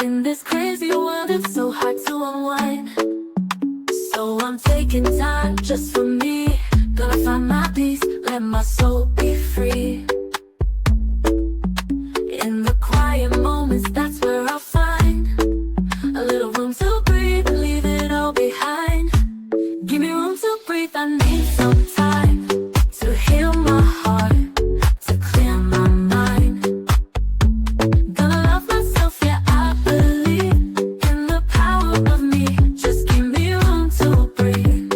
In this crazy world, it's so hard to unwind. So I'm taking time just for me. Gonna find my peace, let my soul be free. In the quiet moments, that's where I'll find a little room to breathe and leave it all behind. Give me room to breathe, I need some time to heal my heart, to clear my mind. Gonna love myself, yeah, I believe in the power of me. Just give me room to breathe.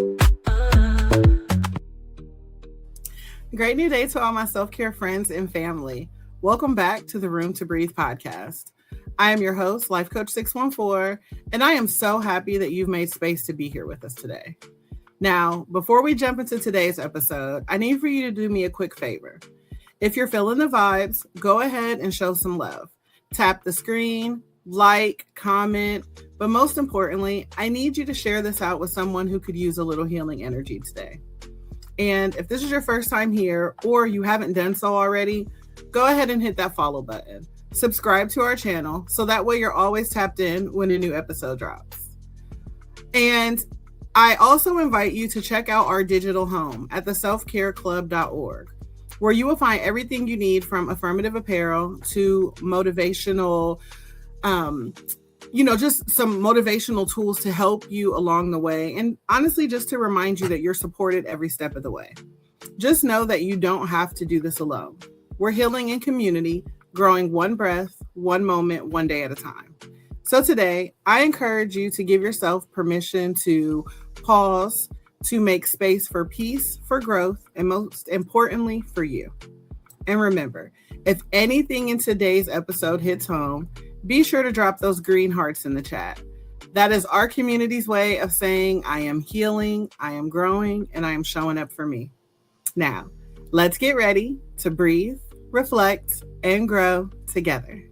Great new day to all my self-care friends and family. Welcome back to the Room2Breathe Podcast. I am your host, Life Coach 614, and I am so happy that you've made space to be here with us today. Now, before we jump into today's episode, I need for you to do me a quick favor. If you're feeling the vibes, go ahead and show some love. Tap the screen, like, comment, but most importantly, I need you to share this out with someone who could use a little healing energy today. And if this is your first time here or you haven't done so already, go ahead and hit that follow button. Subscribe to our channel so that way you're always tapped in when a new episode drops. And I also invite you to check out our digital home at theselfcareclub.org, where you will find everything you need from affirmative apparel to motivational, just some motivational tools to help you along the way. And honestly, just to remind you that you're supported every step of the way. Just know that you don't have to do this alone. We're healing in community, growing one breath, one moment, one day at a time. So today, I encourage you to give yourself permission to pause, to make space for peace, for growth, and most importantly, for you. And remember, if anything in today's episode hits home, be sure to drop those green hearts in the chat. That is our community's way of saying, I am healing, I am growing, and I am showing up for me. Now, let's get ready to breathe, reflect, and grow together.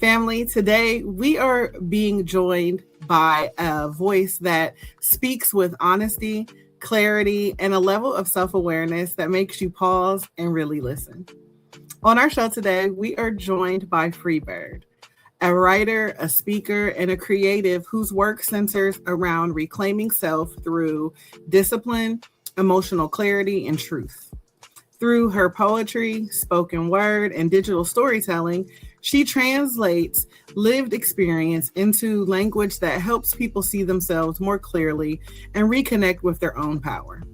Family, today we are being joined by a voice that speaks with honesty, clarity, and a level of self-awareness that makes you pause and really listen. On our show today, we are joined by Freebird, a writer, a speaker, and a creative whose work centers around reclaiming self through discipline, emotional clarity, and truth. Through her poetry, spoken word, and digital storytelling, she translates lived experience into language that helps people see themselves more clearly and reconnect with their own power.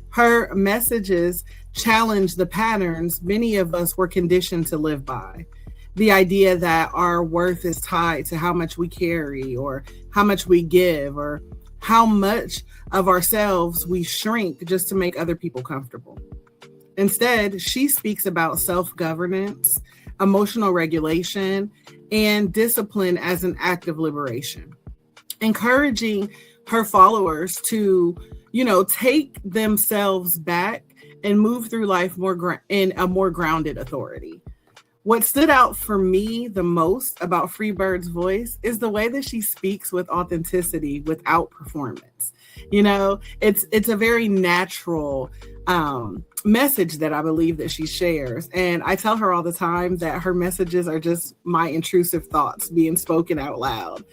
Her messages challenge the patterns many of us were conditioned to live by. The idea that our worth is tied to how much we carry or how much we give or how much of ourselves we shrink just to make other people comfortable. Instead, she speaks about self-governance, emotional regulation, and discipline as an act of liberation, encouraging her followers to, take themselves back and move through life in a more grounded authority. What stood out for me the most about Freebird's voice is the way that she speaks with authenticity without performance. It's a very natural message that I believe that she shares. And I tell her all the time that her messages are just my intrusive thoughts being spoken out loud.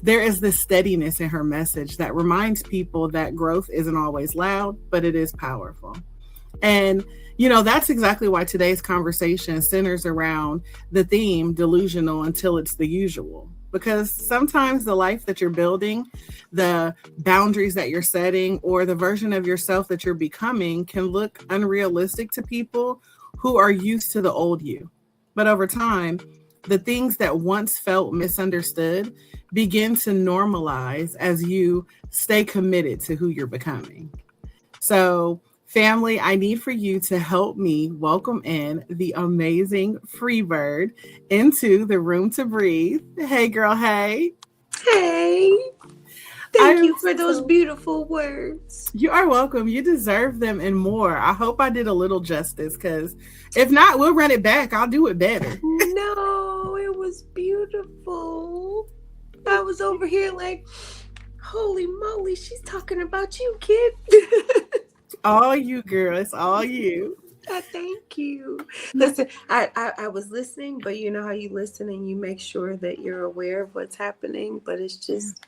There is this steadiness in her message that reminds people that growth isn't always loud, but it is powerful. And, that's exactly why today's conversation centers around the theme delusional until it's the usual. Because sometimes the life that you're building, the boundaries that you're setting, or the version of yourself that you're becoming can look unrealistic to people who are used to the old you. But over time, the things that once felt misunderstood begin to normalize as you stay committed to who you're becoming. So, family, I need for you to help me welcome in the amazing Freebird into the Room to Breathe. Hey, girl, hey. Hey. Thank you for those beautiful words. You are welcome. You deserve them and more. I hope I did a little justice, because if not, we'll run it back. I'll do it better. No, it was beautiful. I was over here like, holy moly, she's talking about you, kid. All you, girl. It's all you. Thank you. Listen, I was listening, but you know how you listen and you make sure that you're aware of what's happening. But it's just,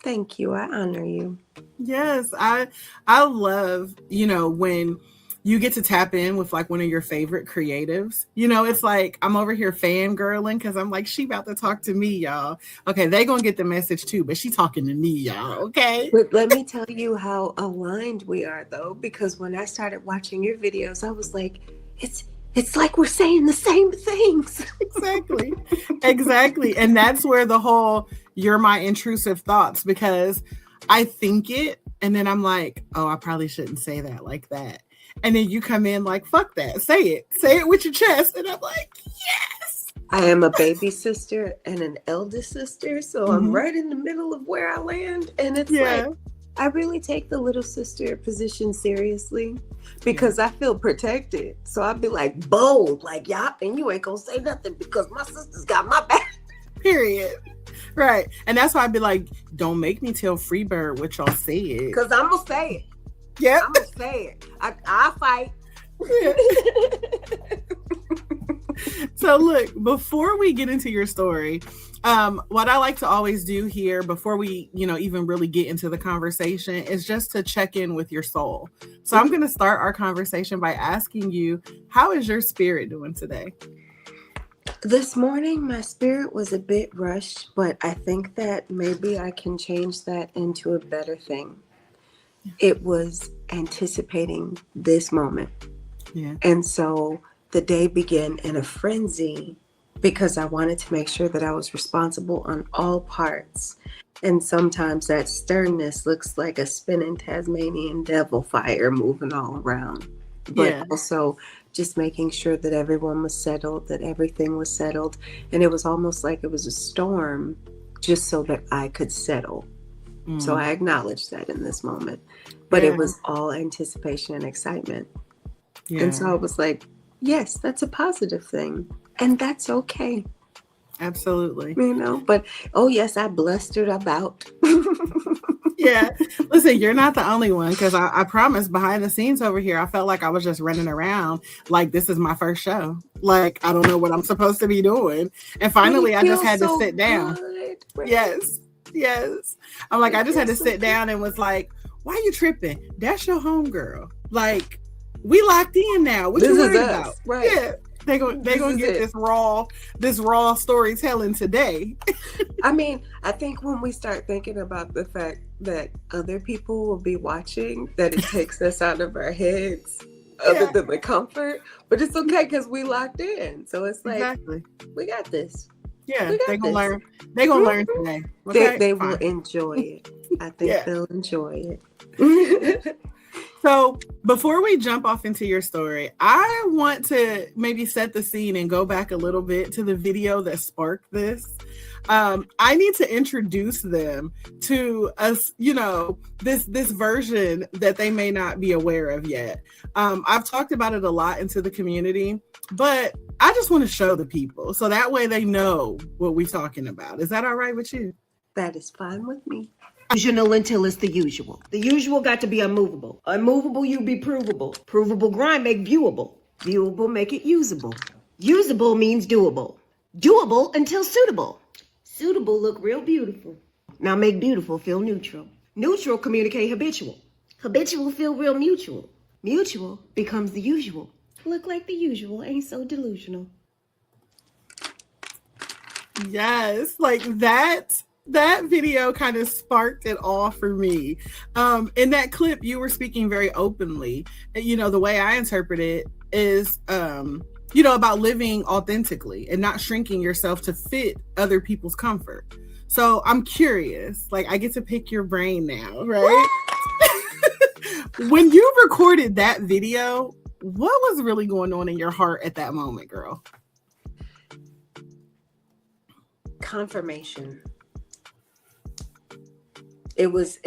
thank you. I honor you. Yes, I love, when you get to tap in with like one of your favorite creatives. It's like I'm over here fangirling because I'm like, she about to talk to me, y'all. Okay, they gonna get the message too, but she talking to me, y'all. Okay. But let me tell you how aligned we are, though, because when I started watching your videos, I was like, it's like we're saying the same things. Exactly. And that's where the whole you're my intrusive thoughts, because I think it and then I'm like, oh, I probably shouldn't say that like that. And then you come in like, fuck that. Say it with your chest. And I'm like, yes. I am a baby sister and an eldest sister. So I'm right in the middle of where I land. And it's like, I really take the little sister position seriously because I feel protected. So I'd be like bold, like, yeah, and you ain't gonna say nothing because my sister's got my back. Period. Right. And that's why I'd be like, don't make me tell Freebird what y'all said. Because I'm gonna say it. Yeah. I'm gonna say it. I fight. So look, before we get into your story, what I like to always do here before we, even really get into the conversation is just to check in with your soul. So I'm going to start our conversation by asking you, how is your spirit doing today? This morning, my spirit was a bit rushed, but I think that maybe I can change that into a better thing. It was anticipating this moment. Yeah. And so the day began in a frenzy because I wanted to make sure that I was responsible on all parts. And sometimes that sternness looks like a spinning Tasmanian devil fire moving all around. But also just making sure that everyone was settled, that everything was settled. And it was almost like it was a storm just so that I could settle. So I acknowledged that in this moment. But it was all anticipation and excitement. Yeah. And so I was like, yes, that's a positive thing. And that's okay. Absolutely. But, oh, yes, I blustered about. Yeah. Listen, you're not the only one, because I promise behind the scenes over here, I felt like I was just running around like this is my first show. Like, I don't know what I'm supposed to be doing. And finally, I just had to sit down. Right? Yes. I'm like, I just had to sit down and was like, why you tripping? That's your homegirl. Like, we locked in now. What you worried about? Right. Yeah. They gonna get this raw storytelling today. I mean, I think when we start thinking about the fact that other people will be watching, that it takes us out of our heads, other than the comfort. But it's okay because we locked in. So it's like, we got this. Yeah, they're gonna learn. They're gonna learn today. Okay? They will enjoy it. I think they'll enjoy it. So before we jump off into your story, I want to maybe set the scene and go back a little bit to the video that sparked this. I need to introduce them to us, this version that they may not be aware of yet. I've talked about it a lot into the community, but I just want to show the people so that way they know what we're talking about. Is that all right with you? That is fine with me. Delusional until it's the usual. The usual got to be unmovable. Unmovable, you be provable. Provable grind make viewable. Viewable make it usable. Usable means doable. Doable until suitable. Suitable look real beautiful. Now make beautiful feel neutral. Neutral communicate habitual. Habitual feel real mutual. Mutual becomes the usual. Look like the usual ain't so delusional. Yes, like that video kind of sparked it all for me. In that clip, you were speaking very openly. The way I interpret it is, about living authentically and not shrinking yourself to fit other people's comfort. So I'm curious, like I get to pick your brain now, right? When you recorded that video, what was really going on in your heart at that moment, girl? Confirmation. I was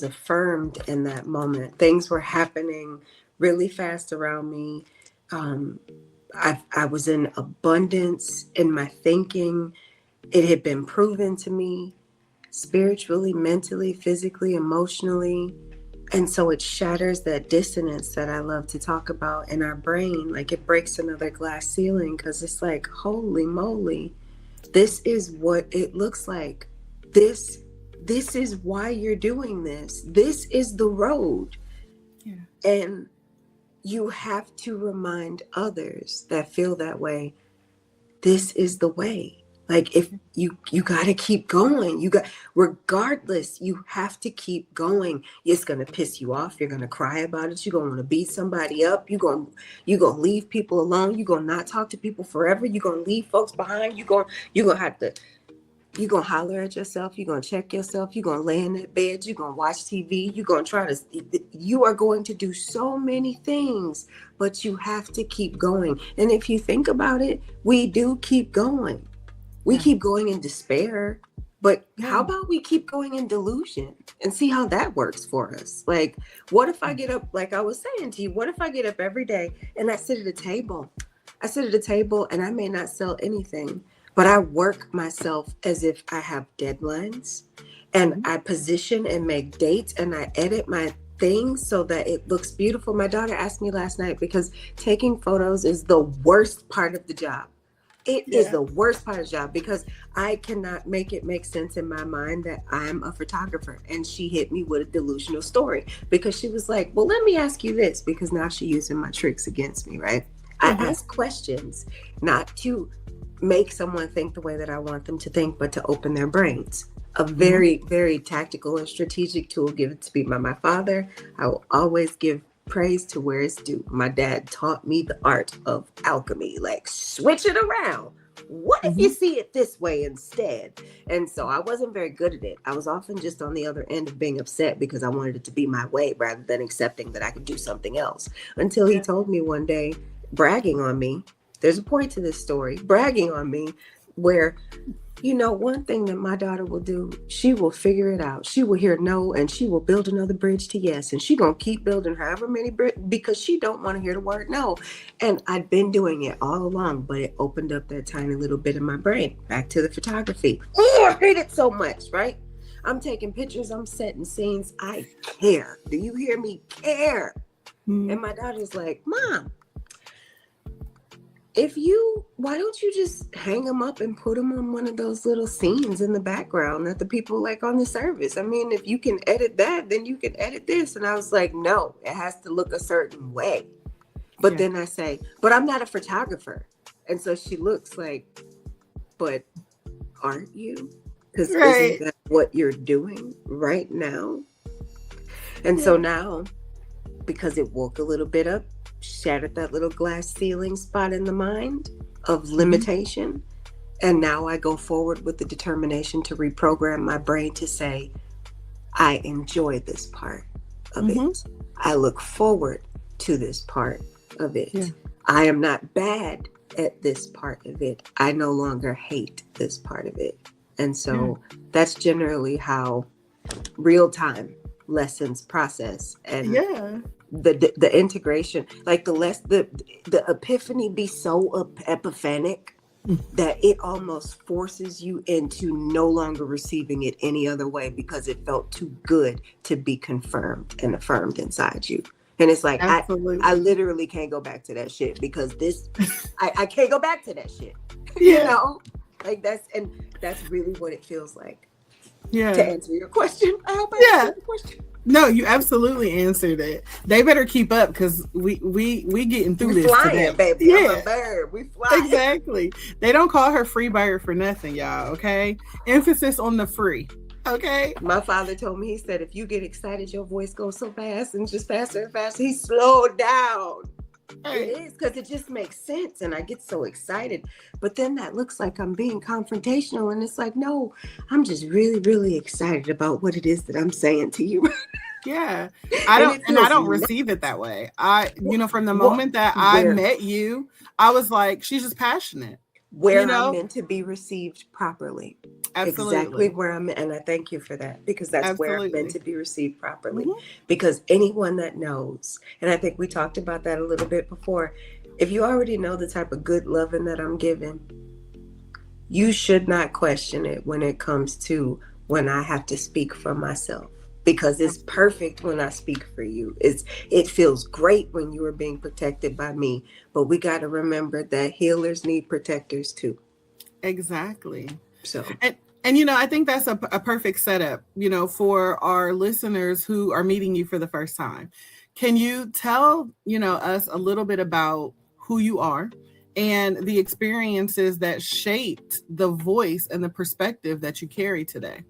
affirmed in that moment. Things were happening really fast around me. I was in abundance in my thinking. It had been proven to me spiritually, mentally, physically, emotionally. And so it shatters that dissonance that I love to talk about in our brain. Like it breaks another glass ceiling because it's like, holy moly, this is what it looks like. This is why you're doing this. This is the road. Yeah. And you have to remind others that feel that way, this is the way. Like if you got to keep going, regardless, you have to keep going. It's going to piss you off. You're going to cry about it. You're going to want to beat somebody up. You're going to leave people alone. You're going to not talk to people forever. You're going to leave folks behind. You're going to holler at yourself. You're going to check yourself. You're going to lay in that bed. You're going to watch TV. You are going to do so many things, but you have to keep going. And if you think about it, we do keep going. We keep going in despair, but how about we keep going in delusion and see how that works for us? Like, what if I get up, like I was saying to you, what if I get up every day and I sit at a table? I sit at a table and I may not sell anything, but I work myself as if I have deadlines and I position and make dates and I edit my things so that it looks beautiful. My daughter asked me last night because taking photos is the worst part of the job. It is the worst part of the job because I cannot make it make sense in my mind that I'm a photographer. And she hit me with a delusional story because she was like, well, let me ask you this, because now she's using my tricks against me, right? I ask questions not to make someone think the way that I want them to think, but to open their brains. A very, very tactical and strategic tool given to me by my father. I will always give praise to where it's due. My dad taught me the art of alchemy, like switch it around. What if you see it this way instead? And so I wasn't very good at it. I was often just on the other end of being upset because I wanted it to be my way rather than accepting that I could do something else. Until he told me one day, bragging on me, there's a point to this story, bragging on me, where, you know, one thing that my daughter will do, she will figure it out. She will hear no, and she will build another bridge to yes. And she going to keep building however many bridges because she don't want to hear the word no. And I've been doing it all along, but it opened up that tiny little bit in my brain. Back to the photography. Oh, I hate it so much, right? I'm taking pictures. I'm setting scenes. I care. Do you hear me? Care. And my daughter's like, Mom, why don't you just hang them up and put them on one of those little scenes in the background that the people like on the service? I mean, if you can edit that, then you can edit this. And I was like, no, it has to look a certain way. But then I say, but I'm not a photographer. And so she looks like, but aren't you? Because isn't that what you're doing right now? And so now, because it woke a little bit up, shattered that little glass ceiling spot in the mind of limitation. And now I go forward with the determination to reprogram my brain to say, I enjoy this part of it. I look forward to this part of it. I am not bad at this part of it. I no longer hate this part of it. And so that's generally how real-time lessons process. And the integration, like the epiphany be so epiphanic that it almost forces you into no longer receiving it any other way because it felt too good to be confirmed and affirmed inside you. And it's like, I literally can't go back to that shit because I can't go back to that shit. You know, like that's really what it feels like. To answer your question, I hope I answered the question. No, you absolutely answered it. They better keep up because we getting through this flying, today. Baby. I'm a bird. We fly. Exactly. They don't call her Freebird for nothing, y'all. Okay, emphasis on the free. Okay. My father told me, he said, if you get excited, your voice goes so fast and just faster and faster. He slowed down. It is because it just makes sense and I get so excited, but then that looks like I'm being confrontational, and it's like, no, I'm just really, really excited about what it is that I'm saying to you. I don't receive it that way. From the moment that I met you, I was like, she's just passionate. Where I'm meant to be received properly. Absolutely. Exactly where I'm, and I thank you for that, because that's where I'm meant to be received properly. Because anyone that knows, and I think we talked about that a little bit before, if you already know the type of good loving that I'm giving, you should not question it when it comes to when I have to speak for myself. because it's perfect when I speak for you. It feels great when you are being protected by me, but we got to remember that healers need protectors too. Exactly. So, and I think that's a perfect setup, for our listeners who are meeting you for the first time. Can you tell, us a little bit about who you are and the experiences that shaped the voice and the perspective that you carry today?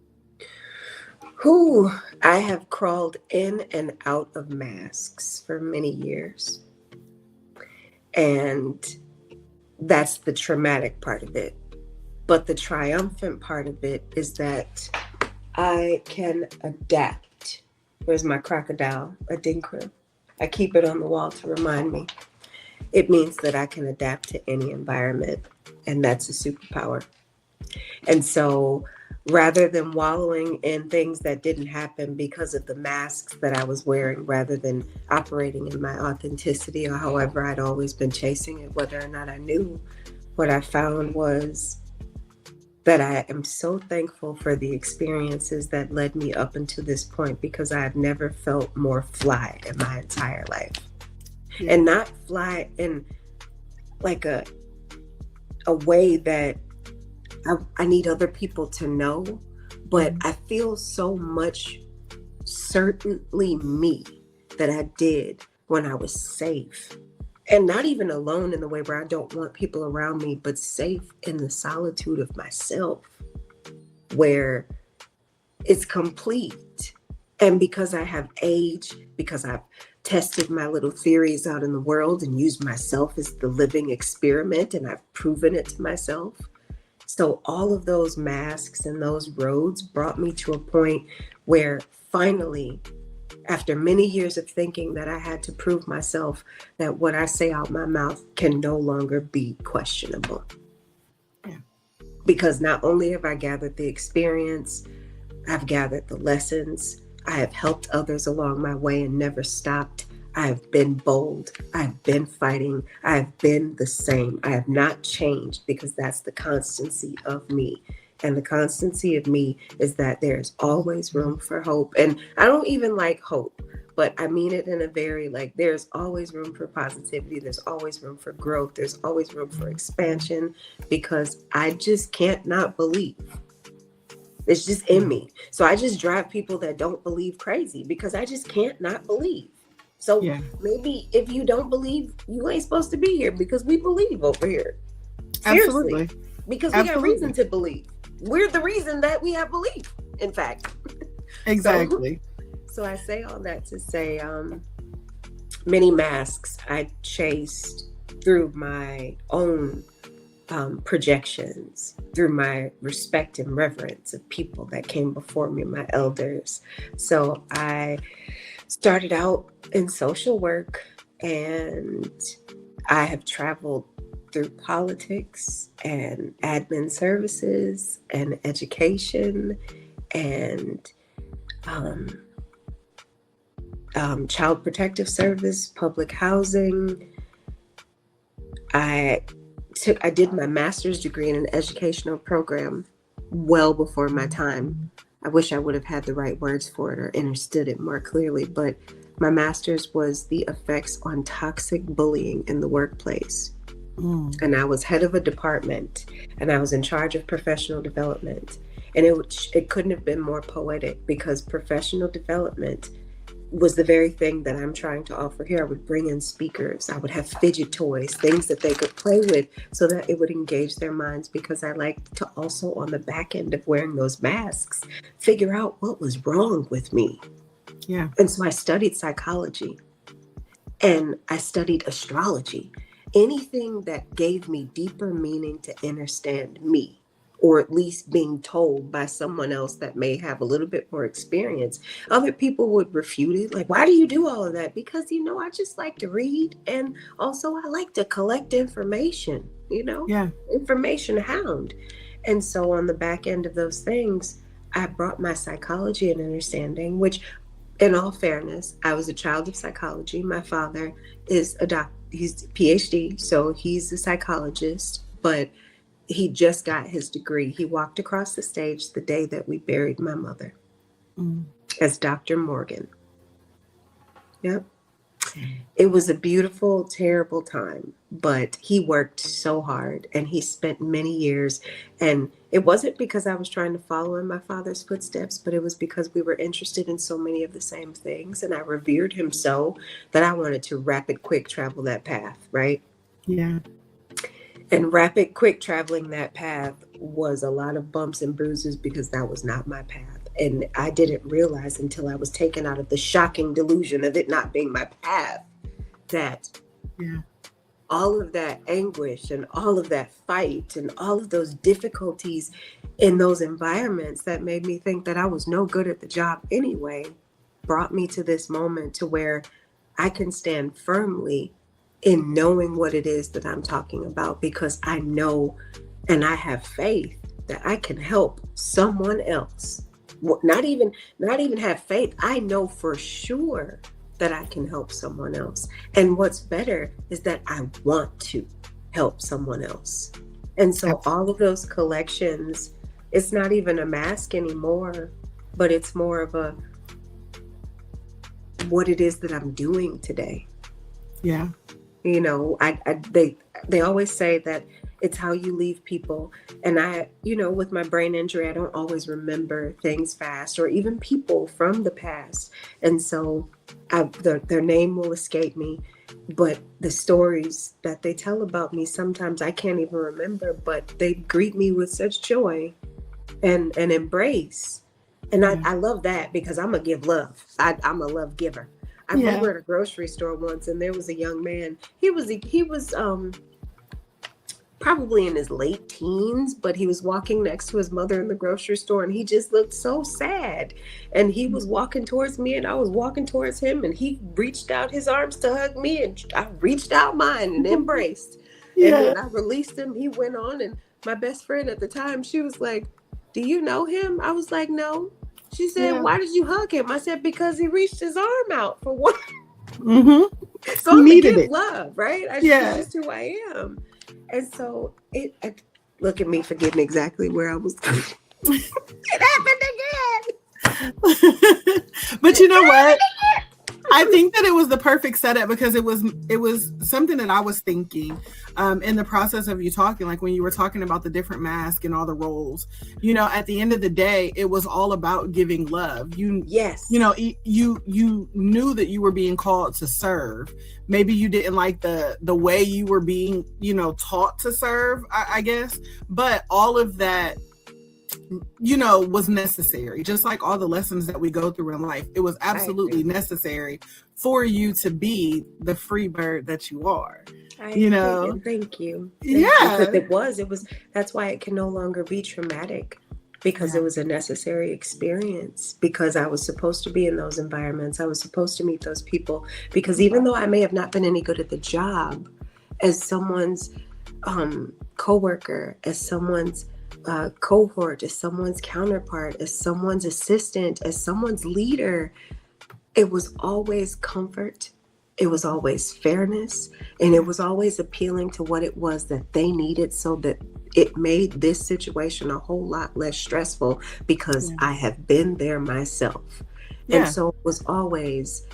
I have crawled in and out of masks for many years. And that's the traumatic part of it. But the triumphant part of it is that I can adapt. Where's my crocodile? A dinkra. I keep it on the wall to remind me. It means that I can adapt to any environment, and that's a superpower. And so rather than wallowing in things that didn't happen because of the masks that I was wearing, rather than operating in my authenticity or however I'd always been chasing it, whether or not I knew, what I found was that I am so thankful for the experiences that led me up until this point, because I've never felt more fly in my entire life. Yeah. And not fly in like a way that I need other people to know, but I feel so much certainly me that I did when I was safe. And not even alone in the way where I don't want people around me, but safe in the solitude of myself, where it's complete. And because I have age, because I've tested my little theories out in the world and used myself as the living experiment, and I've proven it to myself. So all of those masks and those roads brought me to a point where finally, after many years of thinking that I had to prove myself, that what I say out my mouth can no longer be questionable. Yeah. Because not only have I gathered the experience, I've gathered the lessons, I have helped others along my way and never stopped. I have been bold. I've been fighting. I've been the same. I have not changed, because that's the constancy of me. And the constancy of me is that there's always room for hope. And I don't even like hope, but I mean it in a very there's always room for positivity. There's always room for growth. There's always room for expansion, because I just can't not believe. It's just in me. So I just drive people that don't believe crazy, because I just can't not believe. So maybe if you don't believe, you ain't supposed to be here, because we believe over here. Seriously. Absolutely. Because we got reason to believe. We're the reason that we have belief, in fact. Exactly. So I say all that to say many masks I chased through my own projections, through my respect and reverence of people that came before me, my elders. So I started out in social work, and I have traveled through politics and admin services and education and child protective service, public housing. I did my master's degree in an educational program well before my time. I wish I would have had the right words for it or understood it more clearly, but my master's was the effects on toxic bullying in the workplace. And I was head of a department, and I was in charge of professional development. And it couldn't have been more poetic, because professional development was the very thing that I'm trying to offer here. I would bring in speakers. I would have fidget toys, things that they could play with so that it would engage their minds, because I liked to also, on the back end of wearing those masks, figure out what was wrong with me. Yeah. And so I studied psychology, and I studied astrology. Anything that gave me deeper meaning to understand me, or at least being told by someone else that may have a little bit more experience. Other people would refute it. Like, why do you do all of that? Because, I just like to read. And also I like to collect information, information hound. And so on the back end of those things, I brought my psychology and understanding, which, in all fairness, I was a child of psychology. My father is a doctor. He's a PhD, so he's a psychologist, but he just got his degree. He walked across the stage the day that we buried my mother. as Dr. Morgan. Yep. It was a beautiful, terrible time, but he worked so hard and he spent many years. And it wasn't because I was trying to follow in my father's footsteps, but it was because we were interested in so many of the same things. And I revered him so that I wanted to rapid, quick travel that path, right? Yeah. And rapid, quick traveling that path was a lot of bumps and bruises because that was not my path. And I didn't realize until I was taken out of the shocking delusion of it not being my path that all of that anguish and all of that fight and all of those difficulties in those environments that made me think that I was no good at the job anyway brought me to this moment to where I can stand firmly in knowing what it is that I'm talking about, because I know and I have faith that I can help someone else. Not even have faith. I know for sure that I can help someone else. And what's better is that I want to help someone else. And so all of those collections, it's not even a mask anymore, but it's more of a what it is that I'm doing today. Yeah. You know, they always say that it's how you leave people. And I, you know, with my brain injury, I don't always remember things fast or even people from the past. And so their name will escape me. But the stories that they tell about me, sometimes I can't even remember, but they greet me with such joy and embrace. And I love that because I'm a give love. I'm a love giver. I remember at a grocery store once, and there was a young man. He was probably in his late teens, but he was walking next to his mother in the grocery store, and he just looked so sad. And he was walking towards me, and I was walking towards him, and he reached out his arms to hug me, and I reached out mine and embraced. And when I released him, he went on, and my best friend at the time, she was like, "Do you know him?" I was like, "No." She said, "Why did you hug him?" I said, "Because he reached his arm out for one." So I'm gonna give love, right? That's just who I am. And so look at me forgetting exactly where I was going. It happened again. But you know what? I think that it was the perfect setup because it was something that I was thinking in the process of you talking, like when you were talking about the different masks and all the roles. You know, at the end of the day, it was all about giving love. You know, you knew that you were being called to serve. Maybe you didn't like the way you were being, you know, taught to serve, I guess. But all of that, you know, was necessary. Just like all the lessons that we go through in life, it was absolutely necessary for you to be the free bird that you are. You know, thank you. Yeah, it was. That's why it can no longer be traumatic, because it was a necessary experience, because I was supposed to be in those environments. I was supposed to meet those people, because even though I may have not been any good at the job, as someone's coworker, as someone's cohort, as someone's counterpart, as someone's assistant, as someone's leader, it was always comfort. It was always fairness, and it was always appealing to what it was that they needed, so that it made this situation a whole lot less stressful, because I have been there myself. And so it was always,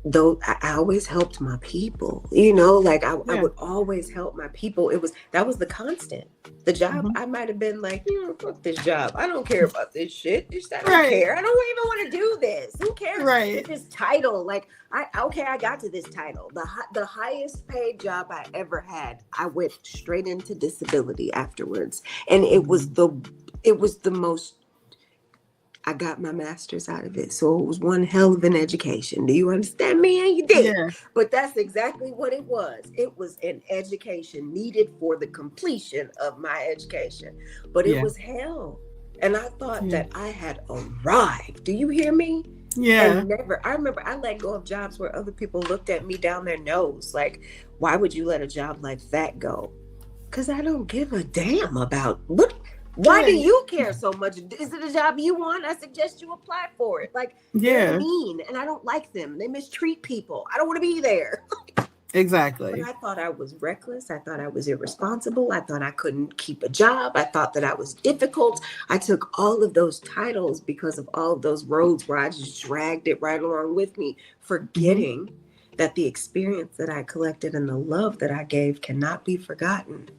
though I always helped my people, you know, like I would always help my people. That was the constant. The job, I might have been like, you know, fuck this job. I don't care about this shit. I don't care. I don't even want to do this. Who cares? With this title, like, I got to this title. The highest paid job I ever had, I went straight into disability afterwards. And it was the most, I got my master's out of it. So it was one hell of an education. Do you understand me? And you did. Yeah. But that's exactly what it was. It was an education needed for the completion of my education. But it was hell. And I thought that I had arrived. Do you hear me? Yeah. And I remember I let go of jobs where other people looked at me down their nose. Like, why would you let a job like that go? Because I don't give a damn about what. Why do you care so much? Is it a job you want? I suggest you apply for it. Like, they're mean, and I don't like them. They mistreat people. I don't want to be there. Exactly. But I thought I was reckless. I thought I was irresponsible. I thought I couldn't keep a job. I thought that I was difficult. I took all of those titles because of all of those roads where I just dragged it right along with me, forgetting that the experience that I collected and the love that I gave cannot be forgotten,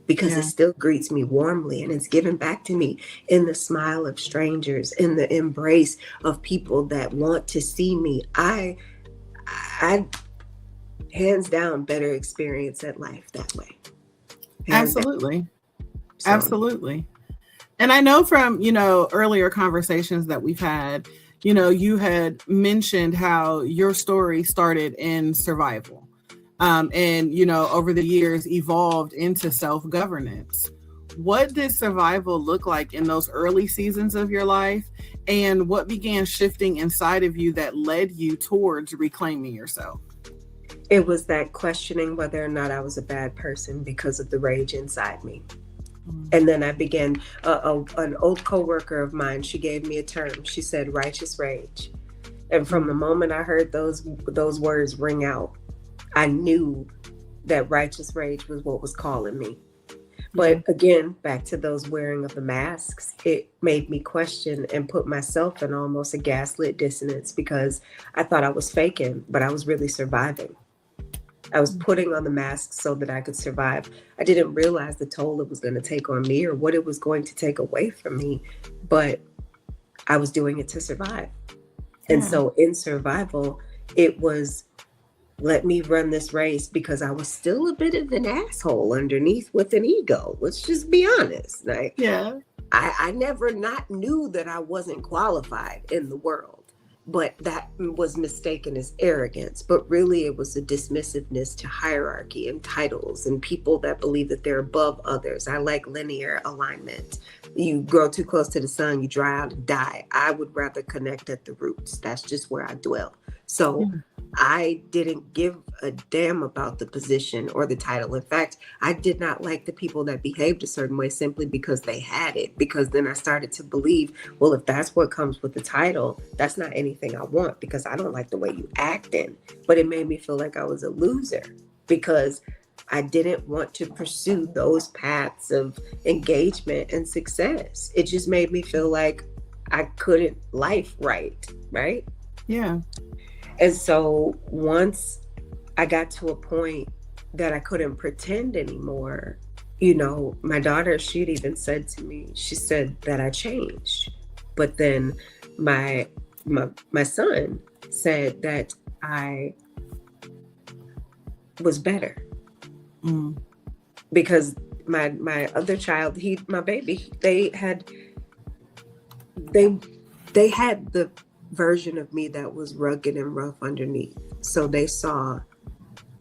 because it still greets me warmly and it's given back to me in the smile of strangers, in the embrace of people that want to see me. I hands down better experience at life that way. Hands Absolutely. So, Absolutely. And I know from, earlier conversations that we've had, you had mentioned how your story started in survival. And over the years evolved into self-governance. What did survival look like in those early seasons of your life? And what began shifting inside of you that led you towards reclaiming yourself? it was that questioning whether or not I was a bad person because of the rage inside me. And then I began, an old coworker of mine, she gave me a term. She said, righteous rage. And from the moment I heard those words ring out, I knew that righteous rage was what was calling me. But again, back to those wearing of the masks, it made me question and put myself in almost a gaslit dissonance, because I thought I was faking, but I was really surviving. I was putting on the mask so that I could survive. I didn't realize the toll it was going to take on me or what it was going to take away from me, but I was doing it to survive. And so in survival, it was, let me run this race, because I was still a bit of an asshole underneath with an ego. Let's just be honest. Like, I never not knew that I wasn't qualified in the world. But that was mistaken as arrogance. But really, it was a dismissiveness to hierarchy and titles and people that believe that they're above others. I like linear alignment. You grow too close to the sun, you dry out and die. I would rather connect at the roots. That's just where I dwell. So I didn't give a damn about the position or the title. In fact, I did not like the people that behaved a certain way simply because they had it. Because then I started to believe, well, if that's what comes with the title, that's not anything I want, because I don't like the way you acting. But it made me feel like I was a loser, because I didn't want to pursue those paths of engagement and success. It just made me feel like I couldn't life right? Yeah. And so once I got to a point that I couldn't pretend anymore, my daughter, she'd even said to me, she said that I changed. But then my son said that I was better. Because my other child, my baby, they had the version of me that was rugged and rough underneath. So they saw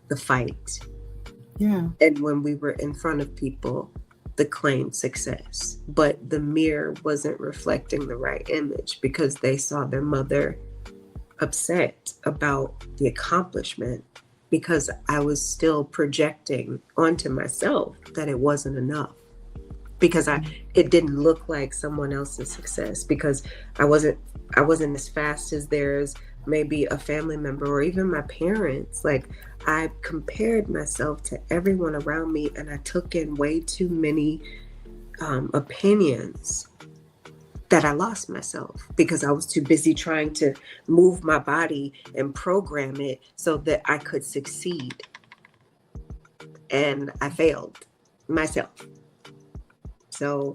the fight. Yeah. And when we were in front of people, the claimed success. But the mirror wasn't reflecting the right image, because they saw their mother upset about the accomplishment, because I was still projecting onto myself that it wasn't enough. Because it didn't look like someone else's success, because I wasn't as fast as theirs, maybe a family member or even my parents. Like, I compared myself to everyone around me, and I took in way too many opinions that I lost myself, because I was too busy trying to move my body and program it so that I could succeed. And I failed myself. So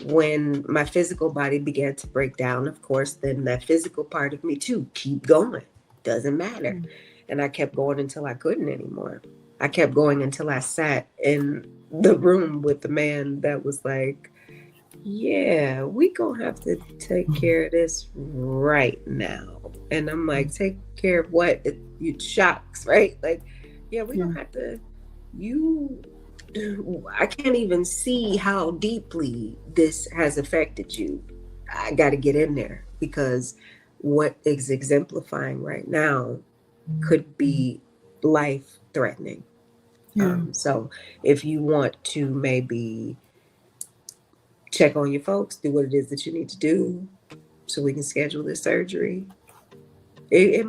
when my physical body began to break down, of course, then that physical part of me too, keep going, doesn't matter. And I kept going until I couldn't anymore. I kept going until I sat in the room with the man that was like, yeah, we gonna have to take care of this right now. And I'm like, take care of what? You shocks, right? Like, yeah, we don't have to, I can't even see how deeply this has affected you. I got to get in there, because what is exemplifying right now could be life threatening. So if you want to maybe check on your folks, do what it is that you need to do so we can schedule this surgery, it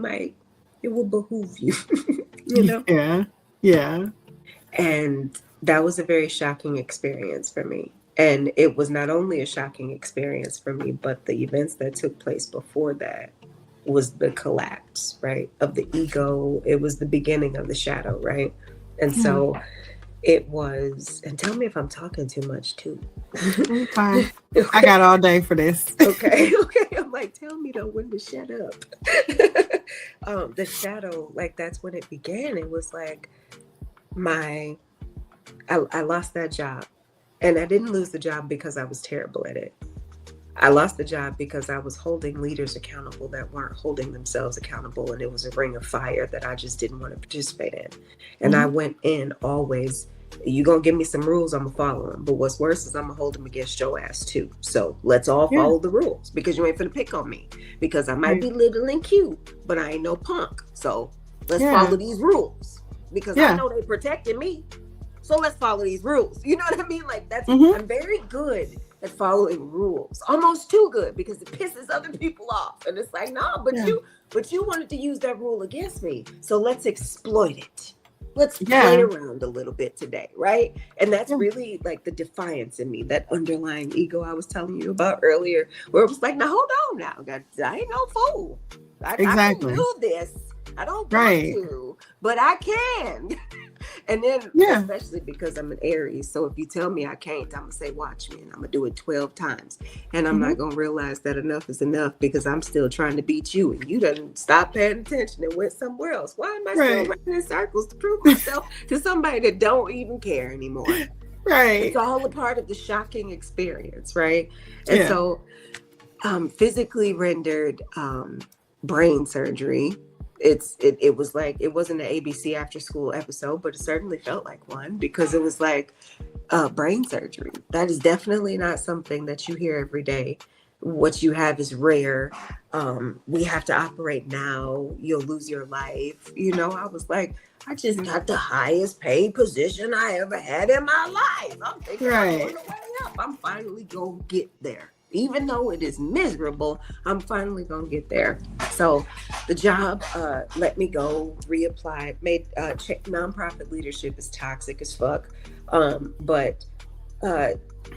will behoove you, Yeah. Yeah. And that was a very shocking experience for me. And it was not only a shocking experience for me, but the events that took place before that was the collapse, right, of the ego. It was the beginning of the shadow, right? And so it was, and tell me if I'm talking too much too. You're fine. Okay. I got all day for this. Okay. I'm like, tell me though when to shut up. The shadow, like that's when it began. It was like I lost that job. And I didn't lose the job because I was terrible at it. I lost the job because I was holding leaders accountable that weren't holding themselves accountable. And it was a ring of fire that I just didn't want to participate in. And I went in always, you going to give me some rules, I'm going to follow them. But what's worse is I'm going to hold them against your ass too. So let's all follow the rules because you ain't finna pick on me. Because I might be little and cute, but I ain't no punk. So let's follow these rules because I know they protecting me. So let's follow these rules. You know what I mean? Like that's, I'm very good at following rules, almost too good because it pisses other people off. And it's like, no, but you wanted to use that rule against me. So let's exploit it. Let's play around a little bit today. Right. And that's really like the defiance in me, that underlying ego I was telling you about earlier, where it was like, now hold on now. I ain't no fool. I can do this. I don't want to, but I can. And then, especially because I'm an Aries, so if you tell me I can't, I'm going to say, watch me, and I'm going to do it 12 times. And I'm not going to realize that enough is enough because I'm still trying to beat you, and you done stopped paying attention and went somewhere else. Why am I still running in circles to prove myself to somebody that don't even care anymore? Right. It's all a part of the shocking experience, right? And so physically rendered brain surgery. It was like, it wasn't an ABC after school episode, but it certainly felt like one because it was like brain surgery. That is definitely not something that you hear every day. What you have is rare. We have to operate now. You'll lose your life. You know, I was like, I just got the highest paid position I ever had in my life. I'm thinking I'm on the way up. I'm finally going to get there. Even though it is miserable, I'm finally going to get there. So the job let me go, reapply, made nonprofit leadership is toxic as fuck, but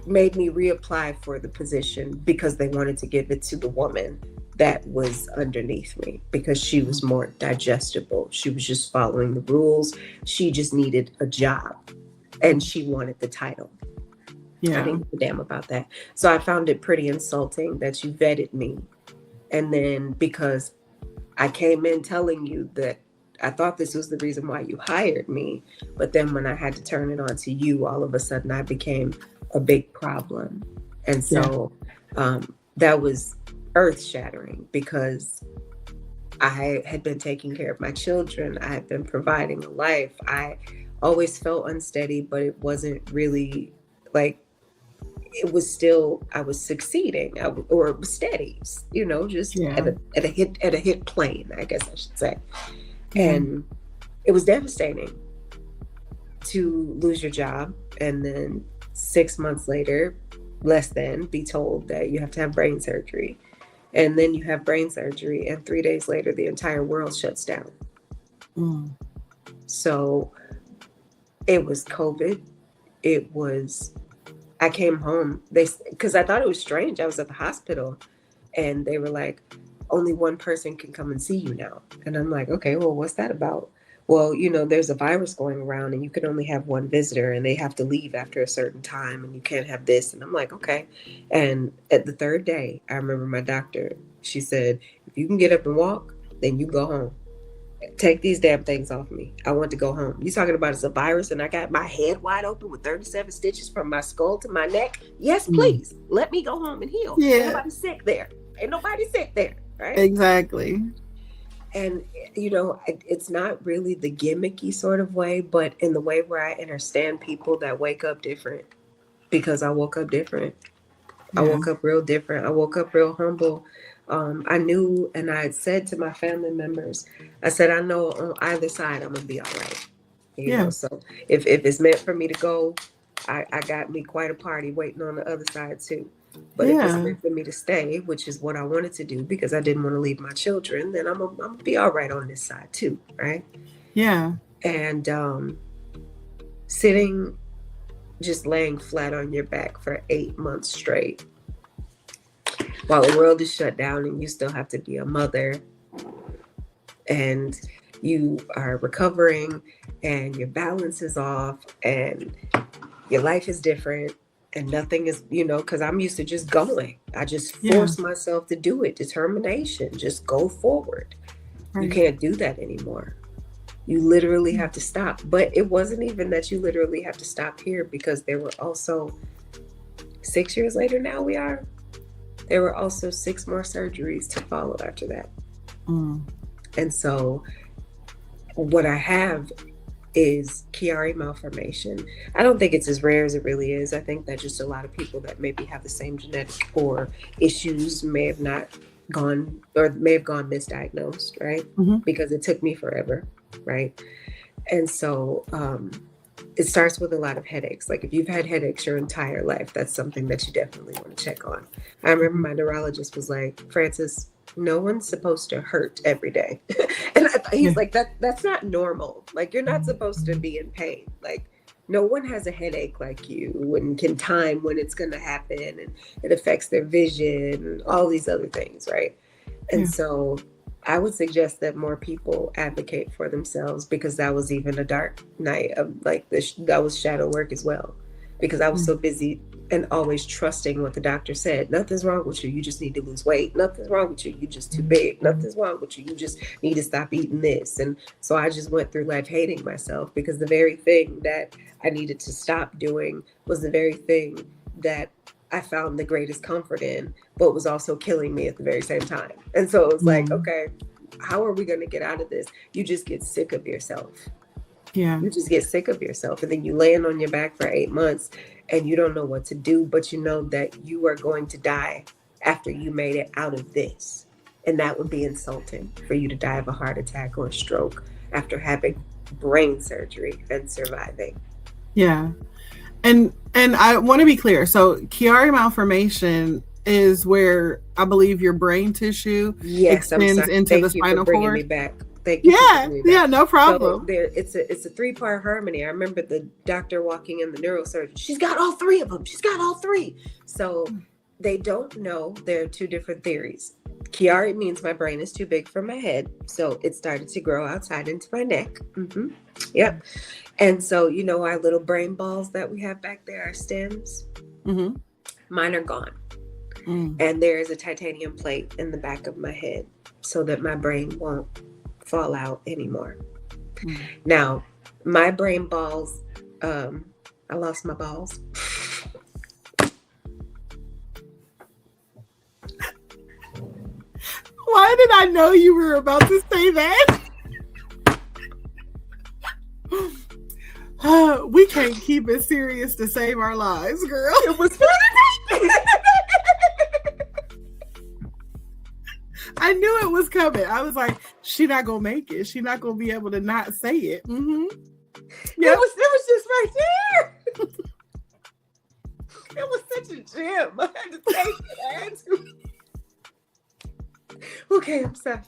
made me reapply for the position because they wanted to give it to the woman that was underneath me because she was more digestible. She was just following the rules. She just needed a job and she wanted the title. I didn't give a damn about that. So I found it pretty insulting that you vetted me. And then because I came in telling you that I thought this was the reason why you hired me. But then when I had to turn it on to you, all of a sudden I became a big problem. And so that was earth shattering because I had been taking care of my children. I had been providing a life. I always felt unsteady, but it wasn't really like, it was still, I was succeeding or it was steady, you know, just at a hit plane, I guess I should say. And it was devastating to lose your job. And then 6 months later, less than, be told that you have to have brain surgery. And then you have brain surgery. And 3 days later, the entire world shuts down. So it was COVID. I came home, because I thought it was strange. I was at the hospital and they were like, only one person can come and see you now. And I'm like, okay, well, what's that about? Well, you know, there's a virus going around and you can only have one visitor and they have to leave after a certain time and you can't have this. And I'm like, okay. And at the third day, I remember my doctor, she said, if you can get up and walk, then you go home. Take these damn things off me. I want to go home. You talking about it's a virus and I got my head wide open with 37 stitches from my skull to my neck? Yes, please. Let me go home and heal. Ain't nobody sick there. Right? Exactly. And, you know, it's not really the gimmicky sort of way, but in the way where I understand people that wake up different because I woke up different. I woke up real different. I woke up real humble. I knew, and I had said to my family members, I said, I know on either side, I'm going to be all right. You know, so if it's meant for me to go, I got me quite a party waiting on the other side too. But if it's meant for me to stay, which is what I wanted to do because I didn't want to leave my children, then I'm gonna be all right on this side too, right? Yeah. And sitting, just laying flat on your back for 8 months straight while the world is shut down and you still have to be a mother and you are recovering and your balance is off and your life is different and nothing is, because I'm used to just going. I just force myself to do it. Determination, just go forward. Right. You can't do that anymore. You literally have to stop. But it wasn't even that you literally have to stop here, because there were also 6 years later there were also 6 more surgeries to follow after that. And so what I have is Chiari malformation. I don't think it's as rare as it really is. I think that just a lot of people that maybe have the same genetic or issues may have gone misdiagnosed, right? Because it took me forever, right? And so it starts with a lot of headaches. Like if you've had headaches your entire life, that's something that you definitely want to check on. I remember my neurologist was like, Frances, no one's supposed to hurt every day. And he's like, that's not normal. Like, you're not supposed to be in pain. Like, no one has a headache like you and can time when it's going to happen, and it affects their vision and all these other things, right? And so I would suggest that more people advocate for themselves, because that was even a dark night of like this. That was shadow work as well, because I was so busy and always trusting what the doctor said. Nothing's wrong with you. You just need to lose weight. Nothing's wrong with you. You're just too big. Nothing's wrong with you. You just need to stop eating this. And so I just went through life hating myself, because the very thing that I needed to stop doing was the very thing that I found the greatest comfort in, but was also killing me at the very same time. And so it was like, okay, how are we going to get out of this? You just get sick of yourself. Yeah. You just get sick of yourself. And then you laying on your back for 8 months and you don't know what to do, but you know that you are going to die after you made it out of this. And that would be insulting for you to die of a heart attack or a stroke after having brain surgery and surviving. Yeah. And I want to be clear. So Chiari malformation is where I believe your brain tissue extends into the spinal cord. Bringing me back. Thank you. Yeah, no problem. So it's a 3-part harmony. I remember the doctor walking in, the neurosurgeon. She's got all 3 of them. She's got all 3. So they don't know. There are 2 different theories. Chiari means my brain is too big for my head, so it started to grow outside into my neck. Yep. And so, our little brain balls that we have back there, our stems, mine are gone. And there is a titanium plate in the back of my head so that my brain won't fall out anymore. Now, my brain balls, I lost my balls. Why did I know you were about to say that? We can't keep it serious to save our lives, girl. It was funny. I knew it was coming. I was like, she not gonna make it. She not gonna be able to not say it. Yep. It was just right there. It was such a gem. I had to take it. I had to. Okay, I'm sorry.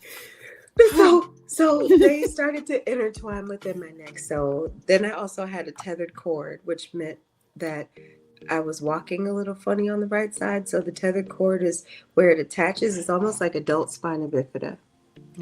So they started to intertwine within my neck. So then I also had a tethered cord, which meant that I was walking a little funny on the right side. So the tethered cord is where it attaches. It's almost like adult spina bifida.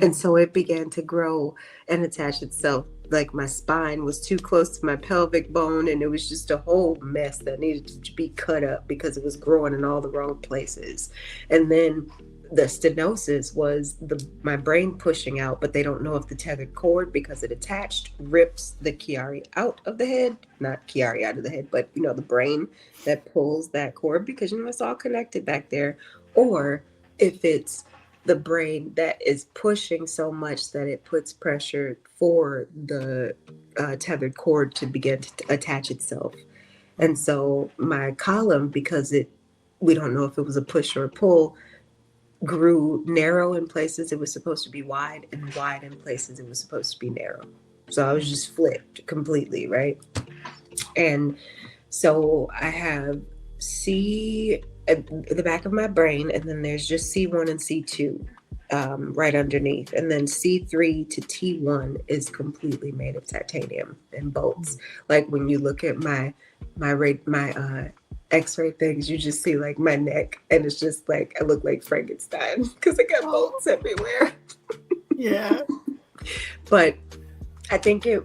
And so it began to grow and attach itself. Like my spine was too close to my pelvic bone, and it was just a whole mess that needed to be cut up because it was growing in all the wrong places. And then the stenosis was my brain pushing out, but they don't know if the tethered cord, because it attached, rips the Chiari out of the head. Not Chiari out of the head, but the brain that pulls that cord, because it's all connected back there. Or if it's the brain that is pushing so much that it puts pressure for the tethered cord to begin to attach itself. And so my column, because we don't know if it was a push or a pull, grew narrow in places it was supposed to be wide, and wide in places it was supposed to be narrow. So I was just flipped completely, right? And so I have C at the back of my brain, and then there's just C1 and C2 right underneath. And then C3 to T1 is completely made of titanium and bolts. Like when you look at my X-ray things, you just see like my neck, and it's just like I look like Frankenstein because I got bolts everywhere. Yeah. But I think it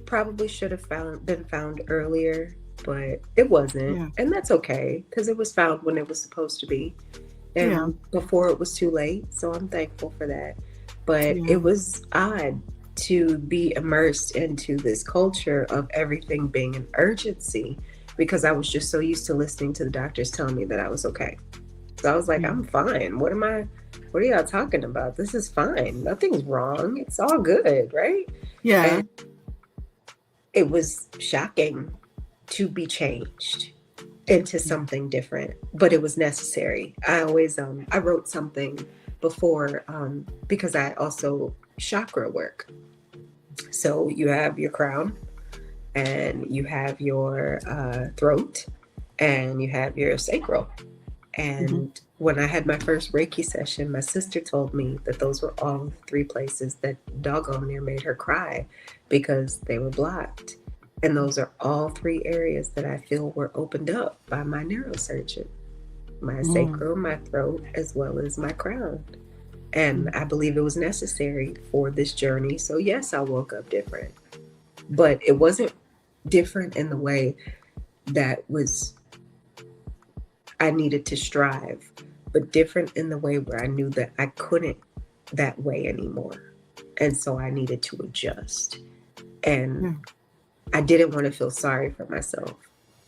probably should have been found earlier, but it wasn't. Yeah. And that's okay, because it was found when it was supposed to be, and before it was too late. So I'm thankful for that. But it was odd to be immersed into this culture of everything being an urgency, because I was just so used to listening to the doctors telling me that I was okay. So I was like, I'm fine. What are y'all talking about? This is fine. Nothing's wrong. It's all good, right? Yeah. And it was shocking to be changed into something different, but it was necessary. I always, I wrote something before, because I also chakra work. So you have your crown, and you have your throat, and you have your sacral. And when I had my first Reiki session, my sister told me that those were all the 3 places that doggone near made her cry because they were blocked. And those are all 3 areas that I feel were opened up by my neurosurgeon: my sacral, my throat, as well as my crown. And I believe it was necessary for this journey. So yes, I woke up different, but it wasn't different in the way that was I needed to strive, but different in the way where I knew that I couldn't that way anymore. And so I needed to adjust. And I didn't want to feel sorry for myself.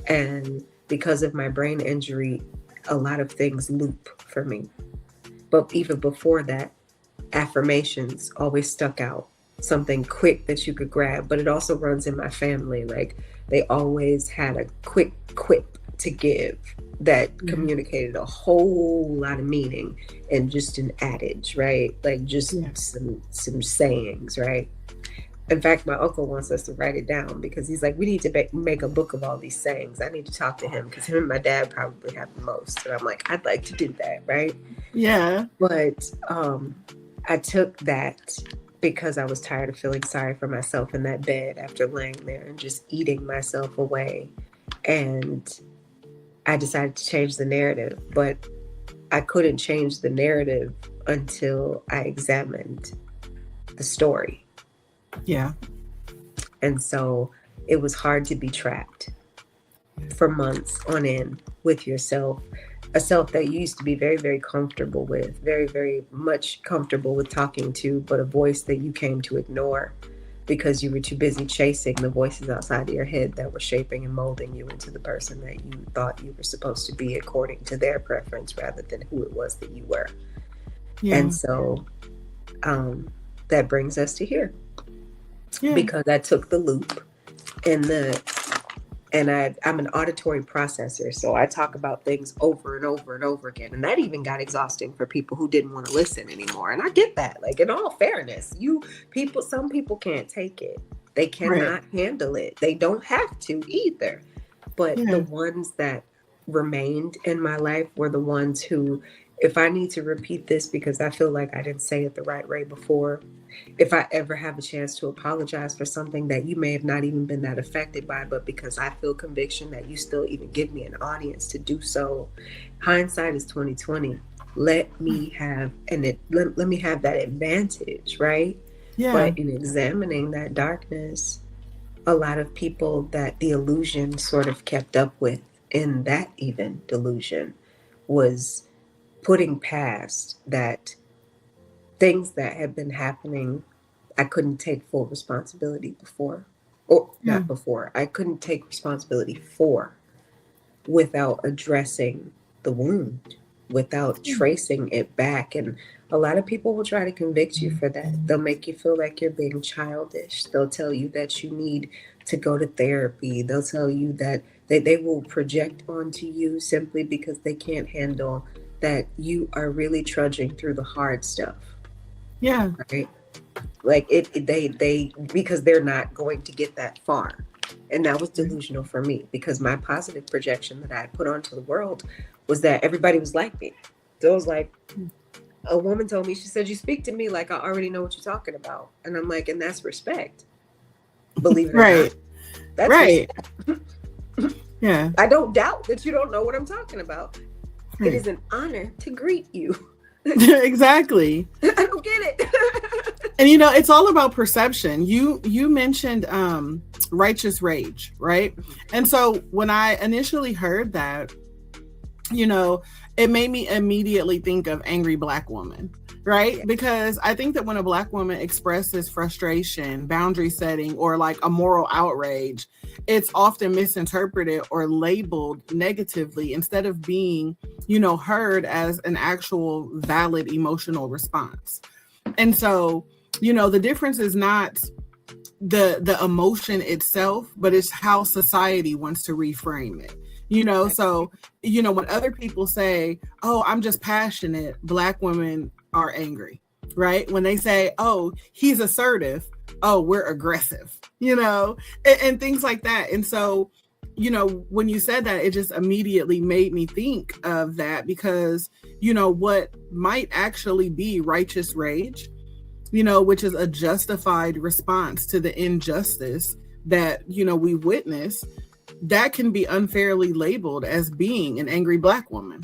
And because of my brain injury, a lot of things loop for me. But even before that, affirmations always stuck out. Something quick that you could grab, but it also runs in my family. Like they always had a quick quip to give that communicated a whole lot of meaning and just an adage, right? Like just some sayings, right? In fact, my uncle wants us to write it down because he's like, we need to make a book of all these sayings. I need to talk to him because him and my dad probably have the most. And I'm like, I'd like to do that, right? Yeah. But I took that because I was tired of feeling sorry for myself in that bed after laying there and just eating myself away. And I decided to change the narrative, but I couldn't change the narrative until I examined the story. Yeah. And so it was hard to be trapped for months on end with yourself, a self that you used to be very, very comfortable with, very, very much comfortable with talking to, but a voice that you came to ignore because you were too busy chasing the voices outside of your head that were shaping and molding you into the person that you thought you were supposed to be according to their preference rather than who it was that you were. Yeah. And so that brings us to here. Yeah. Because I took the loop and I'm an auditory processor, so I talk about things over and over and over again. And that even got exhausting for people who didn't want to listen anymore. And I get that. Like, in all fairness, some people can't take it. They cannot handle it. They don't have to either. But the ones that remained in my life were the ones who, if I need to repeat this because I feel like I didn't say it the right way before, if I ever have a chance to apologize for something that you may have not even been that affected by, but because I feel conviction that you still even give me an audience to do so, hindsight is 2020. Let me have let me have that advantage, right? Yeah. But in examining that darkness, a lot of people that the illusion sort of kept up with in that even delusion was putting past that things that had been happening, I couldn't take full responsibility before, or not before, I couldn't take responsibility for without addressing the wound, without tracing it back. And a lot of people will try to convict you for that. They'll make you feel like you're being childish. They'll tell you that you need to go to therapy. They'll tell you that they will project onto you simply because they can't handle that you are really trudging through the hard stuff. Yeah. Right. Like they because they're not going to get that far. And that was delusional for me because my positive projection that I had put onto the world was that everybody was like me. So it was like, A woman told me, she said, you speak to me like I already know what you're talking about. And I'm like, and that's respect. Believe it or Right. not. That's Right. respect. Yeah. I don't doubt that you don't know what I'm talking about. Right. It is an honor to greet you. Exactly. I don't get it. And it's all about perception. You mentioned righteous rage, right? And so when I initially heard that, it made me immediately think of angry Black woman, right? Yeah. Because I think that when a Black woman expresses frustration, boundary setting, or like a moral outrage, it's often misinterpreted or labeled negatively instead of being, heard as an actual valid emotional response. And so, the difference is not the emotion itself, but it's how society wants to reframe it. So, when other people say, oh, I'm just passionate, Black women are angry, right? When they say, oh, he's assertive, oh, we're aggressive, and things like that. And so, when you said that, it just immediately made me think of that because, what might actually be righteous rage, which is a justified response to the injustice that, we witness, that can be unfairly labeled as being an angry Black woman.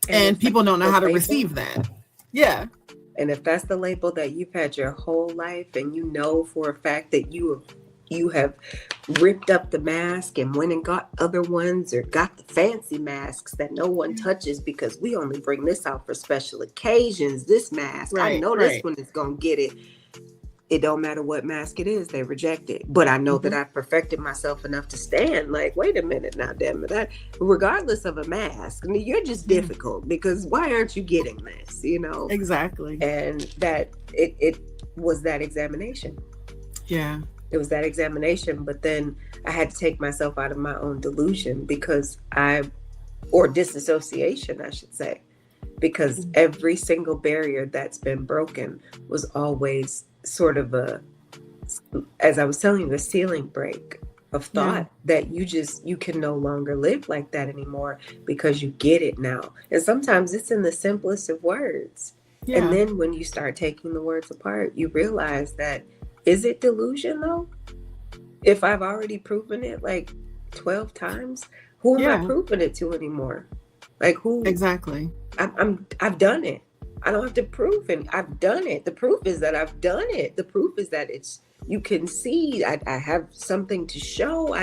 And people don't know how to receive that. Yeah. And if that's the label that you've had your whole life, and you know for a fact that you have ripped up the mask and went and got other ones, or got the fancy masks that no one touches because we only bring this out for special occasions, this mask, I know this one is going to get it. It don't matter what mask it is, they reject it. But I know that I've perfected myself enough to stand like, wait a minute now, damn it. Regardless of a mask, I mean, you're just difficult because why aren't you getting this, Exactly. And that it was that examination. Yeah. It was that examination, but then I had to take myself out of my own delusion or disassociation, I should say, because every single barrier that's been broken was always sort of as I was telling you, a ceiling break of thought that you can no longer live like that anymore because you get it now. And sometimes it's in the simplest of words. Yeah. And then when you start taking the words apart, you realize that, is it delusion though? If I've already proven it like 12 times, who am I proving it to anymore? Like who? Exactly. I've done it. I don't have to prove it. I've done it. The proof is that I've done it. The proof is that you can see. I have something to show.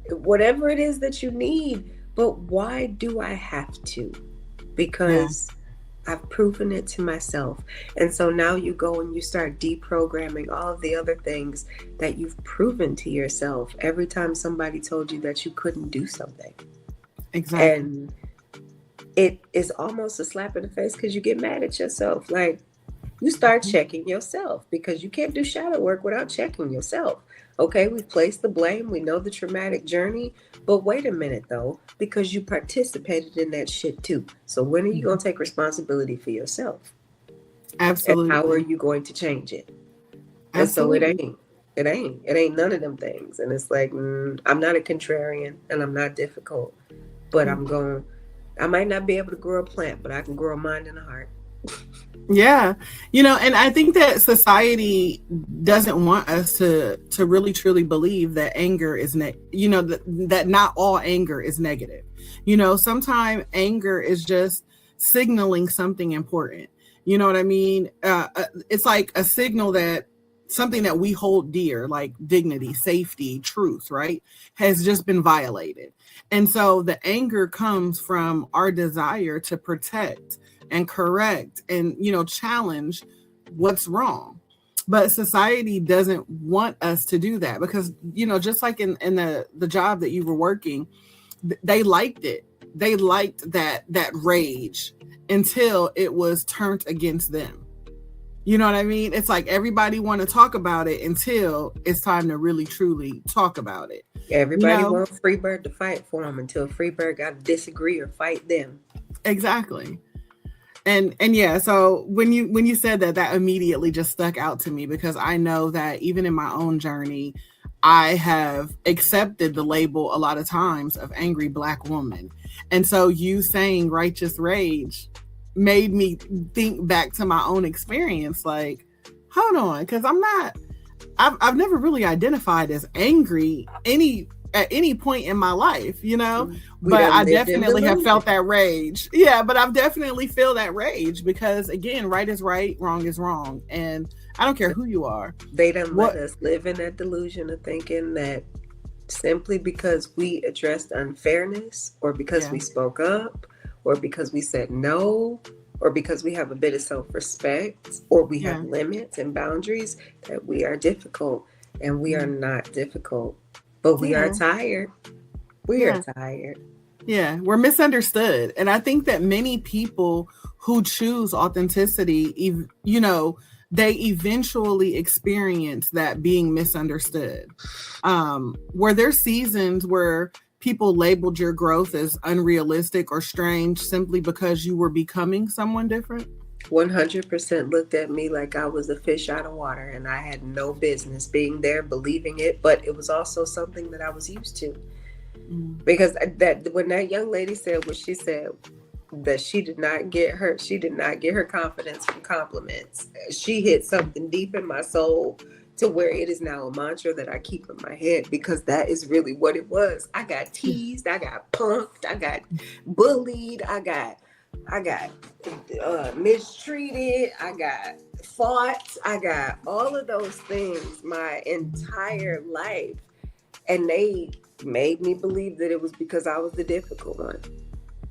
Whatever it is that you need. But why do I have to? Because I've proven it to myself. And so now you go and you start deprogramming all of the other things that you've proven to yourself every time somebody told you that you couldn't do something. Exactly. And it is almost a slap in the face because you get mad at yourself. Like, you start checking yourself because you can't do shadow work without checking yourself. Okay, we place the blame. We know the traumatic journey. But wait a minute, though, because you participated in that shit, too. So when are you going to take responsibility for yourself? Absolutely. And how are you going to change it? And Absolutely. so it ain't none of them things. And it's like, I'm not a contrarian and I'm not difficult, but I might not be able to grow a plant, but I can grow a mind and a heart. Yeah. And I think that society doesn't want us to really truly believe that anger is, that not all anger is negative. Sometimes anger is just signaling something important. You know what I mean? It's like a signal that something that we hold dear, like dignity, safety, truth, right, has just been violated. And so the anger comes from our desire to protect and correct and, challenge what's wrong. But society doesn't want us to do that because, just like in the job that you were working, they liked it. They liked that rage until it was turned against them. You know what I mean? It's like everybody want to talk about it until it's time to really, truly talk about it. Everybody wants Freebird to fight for them until Freebird got to disagree or fight them. Exactly. And yeah, so when you said that immediately just stuck out to me because I know that even in my own journey, I have accepted the label a lot of times of angry Black woman. And so you saying righteous rage, made me think back to my own experience. Like, hold on, because I've never really identified as angry at any point in my life, you know, but I definitely have felt that rage. Yeah, but I've definitely feel that rage because, again, right is right, wrong is wrong. And I don't care who you are. They done let us live in that delusion of thinking that simply because we addressed unfairness, or because we spoke up, or because we said no, or because we have a bit of self-respect, or we have limits and boundaries, that we are difficult. And we are not difficult. But we are tired. We are tired. Yeah, we're misunderstood. And I think that many people who choose authenticity, you know, they eventually experience that being misunderstood. Were there seasons where people labeled your growth as unrealistic or strange simply because you were becoming someone different? 100% looked at me like I was a fish out of water, and I had no business being there, believing it. But it was also something that I was used to, because that when that young lady said what she said, that she did not get her confidence from compliments. She hit something deep in my soul to where it is now a mantra that I keep in my head, because that is really what it was. I got teased, I got punked, I got bullied, I got mistreated, I got fought, I got all of those things my entire life. And they made me believe that it was because I was the difficult one.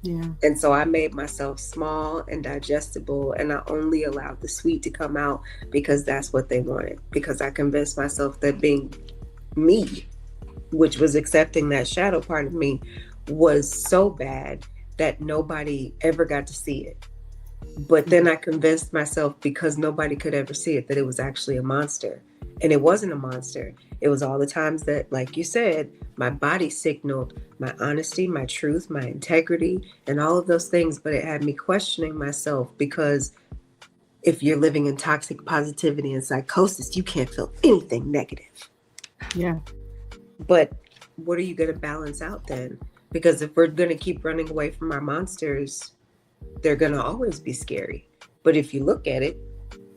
Yeah. And so I made myself small and digestible, and I only allowed the sweet to come out because that's what they wanted. Because I convinced myself that being me, which was accepting that shadow part of me, was so bad that nobody ever got to see it. But then I convinced myself, because nobody could ever see it, that it was actually a monster. And it wasn't a monster. It was all the times that, like you said, my body signaled my honesty, my truth, my integrity, and all of those things. But it had me questioning myself, because if you're living in toxic positivity and psychosis, you can't feel anything negative. Yeah. But what are you going to balance out then? Because if we're going to keep running away from our monsters, they're going to always be scary. But if you look at it,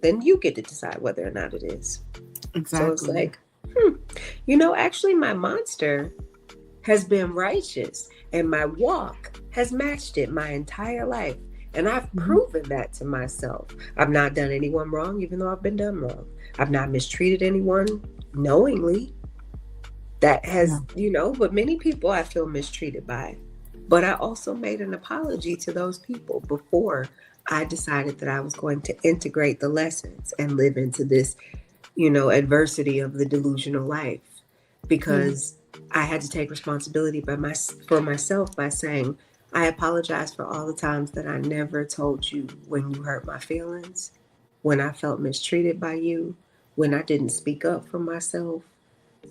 then you get to decide whether or not it is. Exactly. So it's like, actually my monster has been righteous, and my walk has matched it my entire life. And I've proven that to myself. I've not done anyone wrong, even though I've been done wrong. I've not mistreated anyone knowingly. That has, but many people I feel mistreated by. But I also made an apology to those people before I decided that I was going to integrate the lessons and live into this, adversity of the delusional life. Because I had to take responsibility for myself by saying, I apologize for all the times that I never told you when you hurt my feelings, when I felt mistreated by you, when I didn't speak up for myself.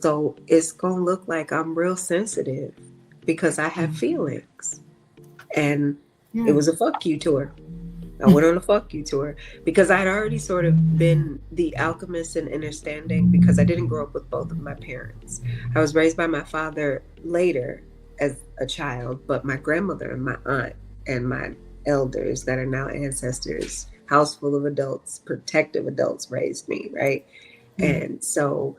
So it's going to look like I'm real sensitive because I have feelings. And it was a fuck you tour. I went on a fuck you tour because I had already sort of been the alchemist and understanding, because I didn't grow up with both of my parents. I was raised by my father later as a child, but my grandmother and my aunt and my elders that are now ancestors, house full of adults, protective adults, raised me, right? And so,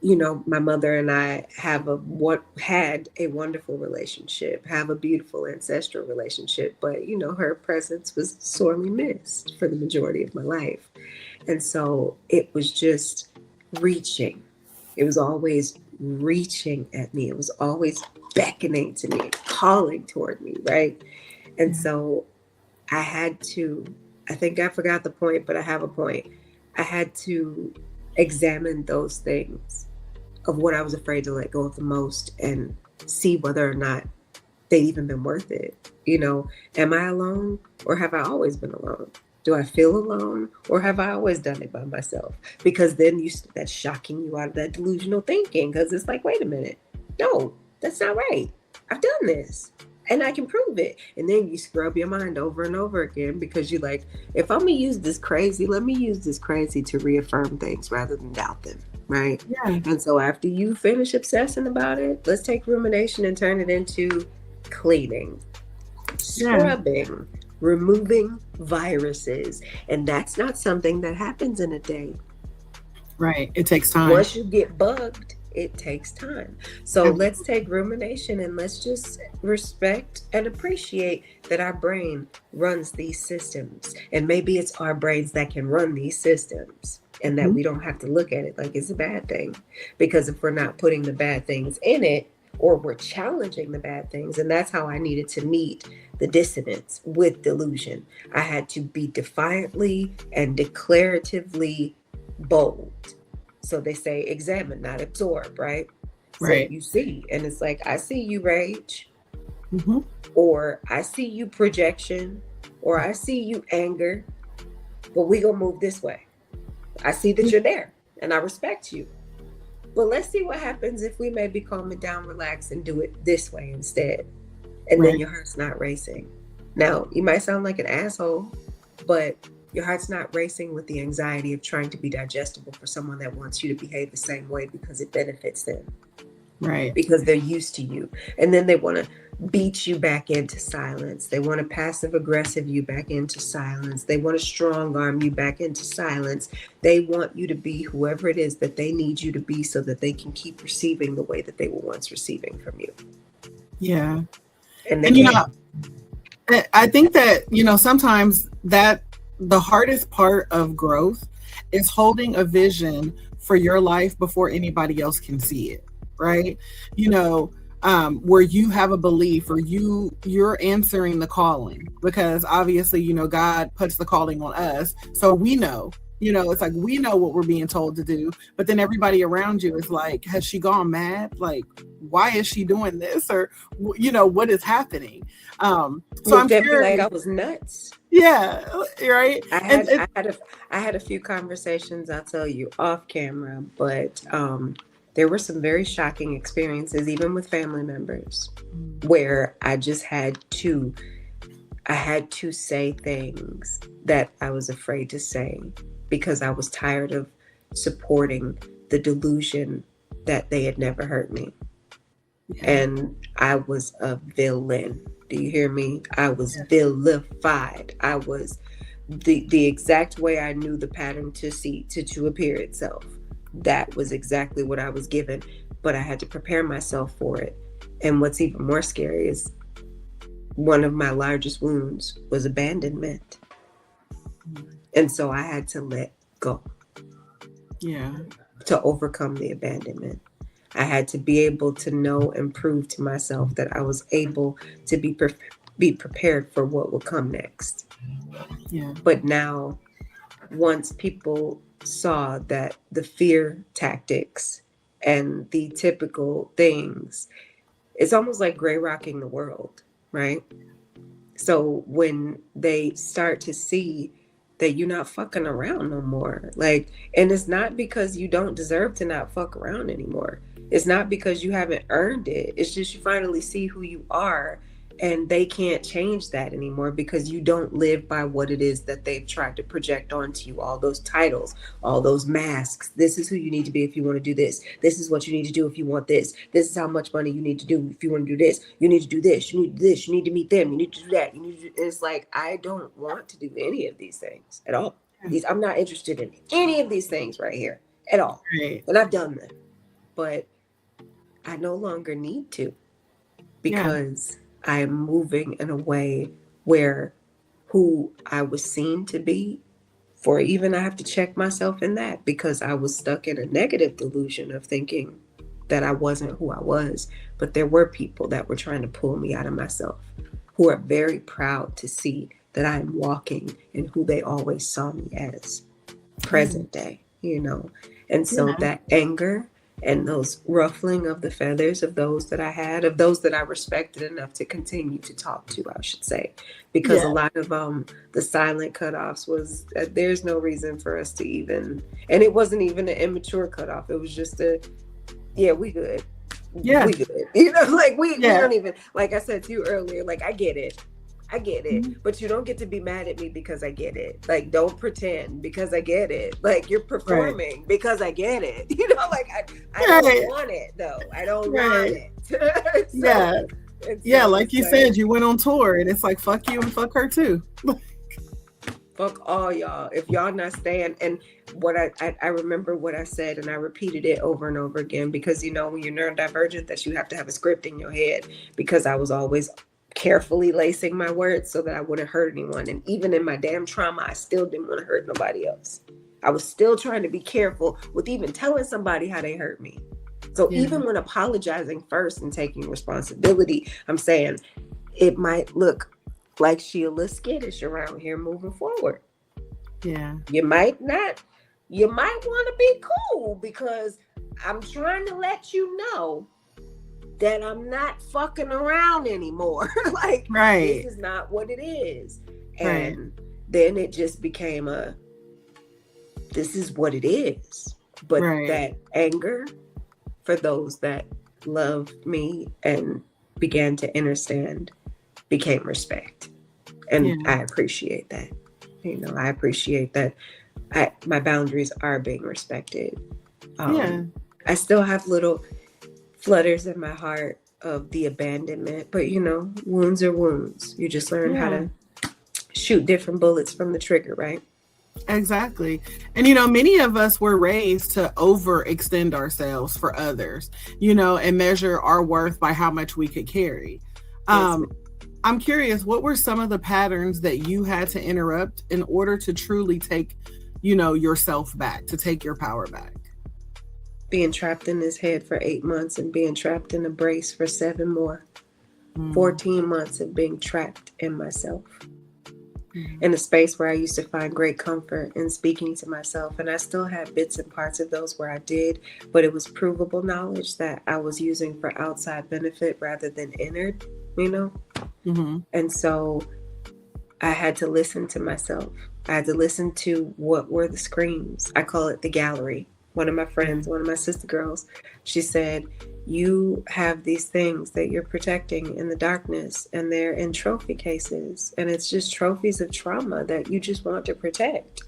my mother and I had a wonderful relationship, have a beautiful ancestral relationship, but her presence was sorely missed for the majority of my life. And so it was just reaching. It was always reaching at me. It was always beckoning to me, calling toward me, right? And so I think I forgot the point, but I have a point. I had to examine those things of what I was afraid to let go of the most and see whether or not they'd even been worth it. Am I alone, or have I always been alone? Do I feel alone, or have I always done it by myself? Because then that's shocking you out of that delusional thinking, because it's like, wait a minute, no, that's not right. I've done this and I can prove it. And then you scrub your mind over and over again, because you're like, if I'm gonna use this crazy, let me use this crazy to reaffirm things rather than doubt them. Right. Yeah. And so after you finish obsessing about it, let's take rumination and turn it into cleaning, scrubbing, removing viruses. And that's not something that happens in a day. Right. It takes time. Once you get bugged, it takes time. So let's take rumination and let's just respect and appreciate that our brain runs these systems. And maybe it's our brains that can run these systems, and that we don't have to look at it like it's a bad thing. Because if we're not putting the bad things in it, or we're challenging the bad things, and that's how I needed to meet the dissonance with delusion. I had to be defiantly and declaratively bold. So they say examine, not absorb, right? Right. So you see, and it's like, I see you rage, Mm-hmm. or I see you projection, or I see you anger, but we gonna move this way. I see that you're there and I respect you. But let's see what happens if we maybe calm it down, relax, and do it this way instead. And then your heart's not racing. Now, you might sound like an asshole, but your heart's not racing with the anxiety of trying to be digestible for someone that wants you to behave the same way because it benefits them. Right. Because they're used to you. And then they want to beat you back into silence. They want to passive aggressive you back into silence. They want to strong arm you back into silence. They want you to be whoever it is that they need you to be so that they can keep receiving the way that they were once receiving from you. Yeah. And they And can't. I think that, sometimes that the hardest part of growth is holding a vision for your life before anybody else can see it. Right. Where you have a belief or you're answering the calling, because obviously, God puts the calling on us. So we know, it's like, we know what we're being told to do, but then everybody around you is like, has she gone mad? Like, why is she doing this? Or, what is happening? So I'm sure like I was nuts. Yeah. Right. I had a few conversations, I'll tell you off camera, but, there were some very shocking experiences, even with family members, where I just had to say things that I was afraid to say because I was tired of supporting the delusion that they had never hurt me. Yeah. And I was a villain. Do you hear me? I was vilified. I was the exact way I knew the pattern to appear itself. That was exactly what I was given, but I had to prepare myself for it. And what's even more scary is one of my largest wounds was abandonment. And so I had to let go. Yeah. To overcome the abandonment. I had to be able to know and prove to myself that I was able to be prepared for what would come next. Yeah. But now, once people saw that the fear tactics and the typical things, it's almost like gray rocking the world, right? So when they start to see that you're not fucking around no more, and it's not because you don't deserve to not fuck around anymore. It's not because you haven't earned it. It's just you finally see who you are, and they can't change that anymore because you don't live by what it is that they've tried to project onto you. All those titles, all those masks. This is who you need to be if you want to do this. This is what you need to do if you want this. This is how much money you need to do if you want to do this. You need to do this. You need to do this. You need to meet them. You need to do that. You need to do. It's like, I don't want to do any of these things at all. I'm not interested in any of these things right here at all. Right. And I've done them, but I no longer need to, because I am moving in a way where who I was seen to be, for even I have to check myself in that, because I was stuck in a negative delusion of thinking that I wasn't who I was. But there were people that were trying to pull me out of myself, who are very proud to see that I am walking in who they always saw me as, present day, And so that anger and those ruffling of the feathers of those that I had, of those that I respected enough to continue to talk to, I should say, because a lot of the silent cutoffs was there's no reason for us to even, and it wasn't even an immature cutoff. It was just we good. Yeah. We good. We don't even, like I said to you earlier, I get it. But you don't get to be mad at me because I get it. Don't pretend because I get it. You're performing because I get it. I don't want it though. I don't want it. And Yeah, so like it's you said, you went on tour and it's like, fuck you and fuck her too. fuck all y'all. If y'all not staying, and what I remember what I said, and I repeated it over and over again, because you know when you're neurodivergent that you have to have a script in your head, because I was always carefully lacing my words so that I wouldn't hurt anyone. And even in my damn trauma, I still didn't want to hurt nobody else. I was still trying to be careful with even telling somebody how they hurt me. So even when apologizing first and taking responsibility, I'm saying it might look like Sheila skittish around here moving forward. Yeah. You might not. You might want to be cool, because I'm trying to let you know that I'm not fucking around anymore. Like, Right. this is not what it is. Right. And then it just became this is what it is. But that anger for those that love me and began to understand became respect. And I appreciate that. You know, I appreciate that my boundaries are being respected. I still have little flutters in my heart of the abandonment, but you know, wounds are wounds. You just learn how to shoot different bullets from the trigger, right? Exactly. And, you know, many of us were raised to overextend ourselves for others, you know, and measure our worth by how much we could carry. I'm curious, what were some of the patterns that you had to interrupt in order to truly take, you know, yourself back, to take your power back? Being trapped in his head for 8 months and being trapped in a brace for 7 more. 14 months of being trapped in myself. In a space where I used to find great comfort in speaking to myself. And I still had bits and parts of those where I did, but it was provable knowledge that I was using for outside benefit rather than inner, you know? And so I had to listen to myself. I had to listen to what were the screams. I call it the gallery. One of my friends, one of my sister girls, she said, you have these things that you're protecting in the darkness, and they're in trophy cases, and it's just trophies of trauma that you just want to protect,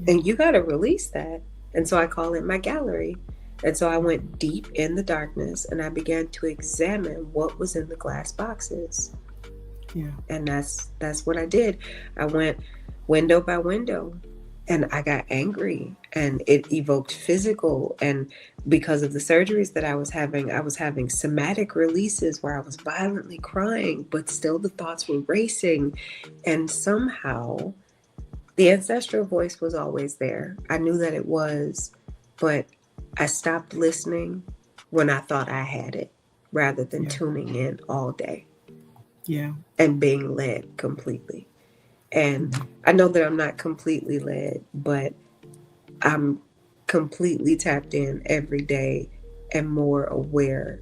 and you got to release that. And so I call it my gallery. And so I went deep in the darkness and I began to examine what was in the glass boxes. And that's what I did. I went window by window. And I got angry, and it evoked physical. And because of the surgeries that I was having somatic releases where I was violently crying, but still the thoughts were racing. And somehow the ancestral voice was always there. I knew that it was, but I stopped listening when I thought I had it, rather than tuning in all day and being led completely. And I know that I'm not completely led, but I'm completely tapped in every day and more aware,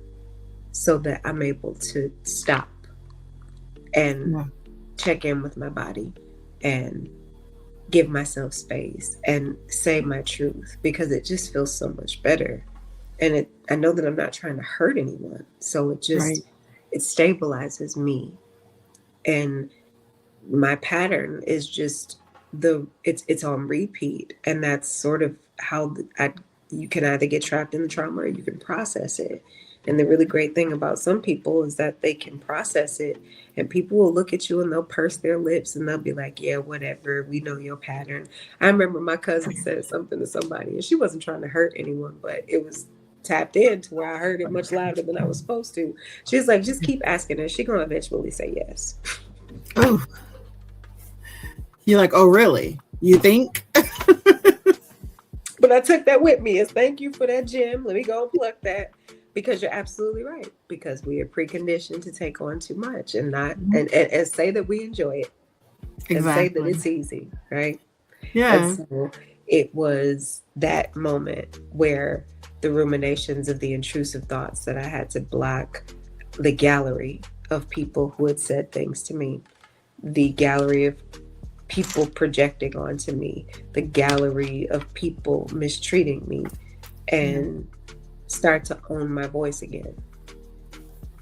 so that I'm able to stop and check in with my body and give myself space and say my truth, because it just feels so much better. And I know that I'm not trying to hurt anyone. So it just, it stabilizes me. And my pattern is just it's on repeat. And that's sort of how you can either get trapped in the trauma or you can process it. And the really great thing about some people is that they can process it, and people will look at you and they'll purse their lips and they'll be like, yeah, whatever, we know your pattern. I remember my cousin said something to somebody, and she wasn't trying to hurt anyone, but it was tapped in to where I heard it much louder than I was supposed to. She was like, just keep asking her. She's going to eventually say yes. Oh. You're like, oh, really? You think? But I took that with me as thank you for that gem. Let me go and pluck that, because you're absolutely right. Because we are preconditioned to take on too much and not and say that we enjoy it. And say that it's easy, right? Yeah. And so it was that moment where the ruminations of the intrusive thoughts that I had to block, the gallery of people who had said things to me, the gallery of people projecting onto me, the gallery of people mistreating me, and start to own my voice again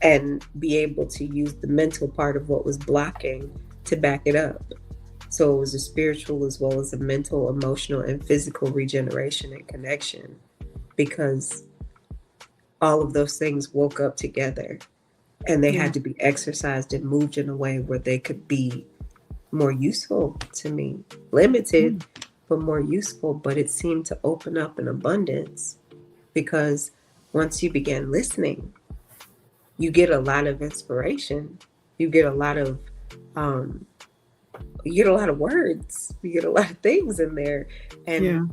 and be able to use the mental part of what was blocking to back it up. So it was a spiritual as well as a mental, emotional, and physical regeneration and connection, because all of those things woke up together and they Yeah. had to be exercised and moved in a way where they could be more useful to me. Limited, but more useful. But it seemed to open up in abundance, because once you begin listening, you get a lot of inspiration. You get a lot of words. You get a lot of things in there, and Yeah.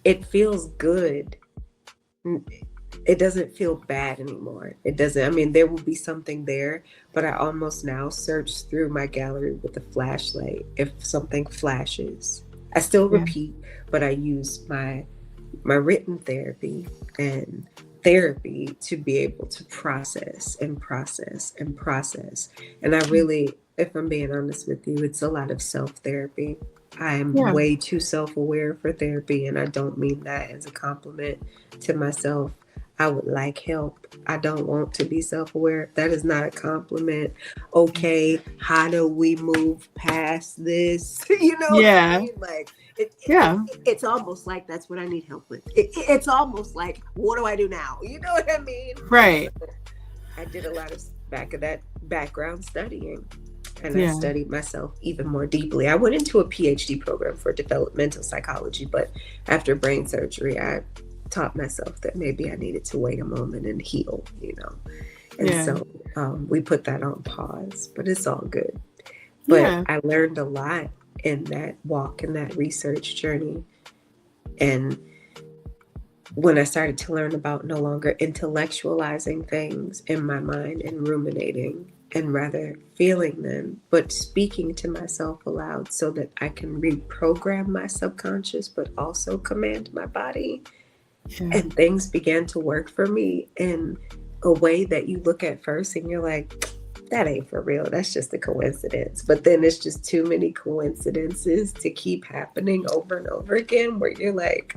it feels good. It doesn't feel bad anymore. It doesn't. I mean, there will be something there, but I almost now search through my gallery with a flashlight if something flashes. I still Yeah. repeat, but I use my written therapy and therapy to be able to process and process and process. And I really, if I'm being honest with you, it's a lot of self-therapy. I am Yeah. way too self-aware for therapy, and I don't mean that as a compliment to myself. I would like help. I don't want to be self-aware. That is not a compliment. Okay, how do we move past this? You know what I mean? Like, it's almost like that's what I need help with. It's almost like, what do I do now? You know what I mean? Right. I did a lot of background studying, and I studied myself even more deeply. I went into a PhD program for developmental psychology, but after brain surgery, I taught myself that maybe I needed to wait a moment and heal, And so we put that on pause, but it's all good. But I learned a lot in that walk, in that research journey. And when I started to learn about no longer intellectualizing things in my mind and ruminating, and rather feeling them, but speaking to myself aloud so that I can reprogram my subconscious, but also command my body. And things began to work for me in a way that you look at first and you're like, that ain't for real. That's just a coincidence. But then it's just too many coincidences to keep happening over and over again, where you're like,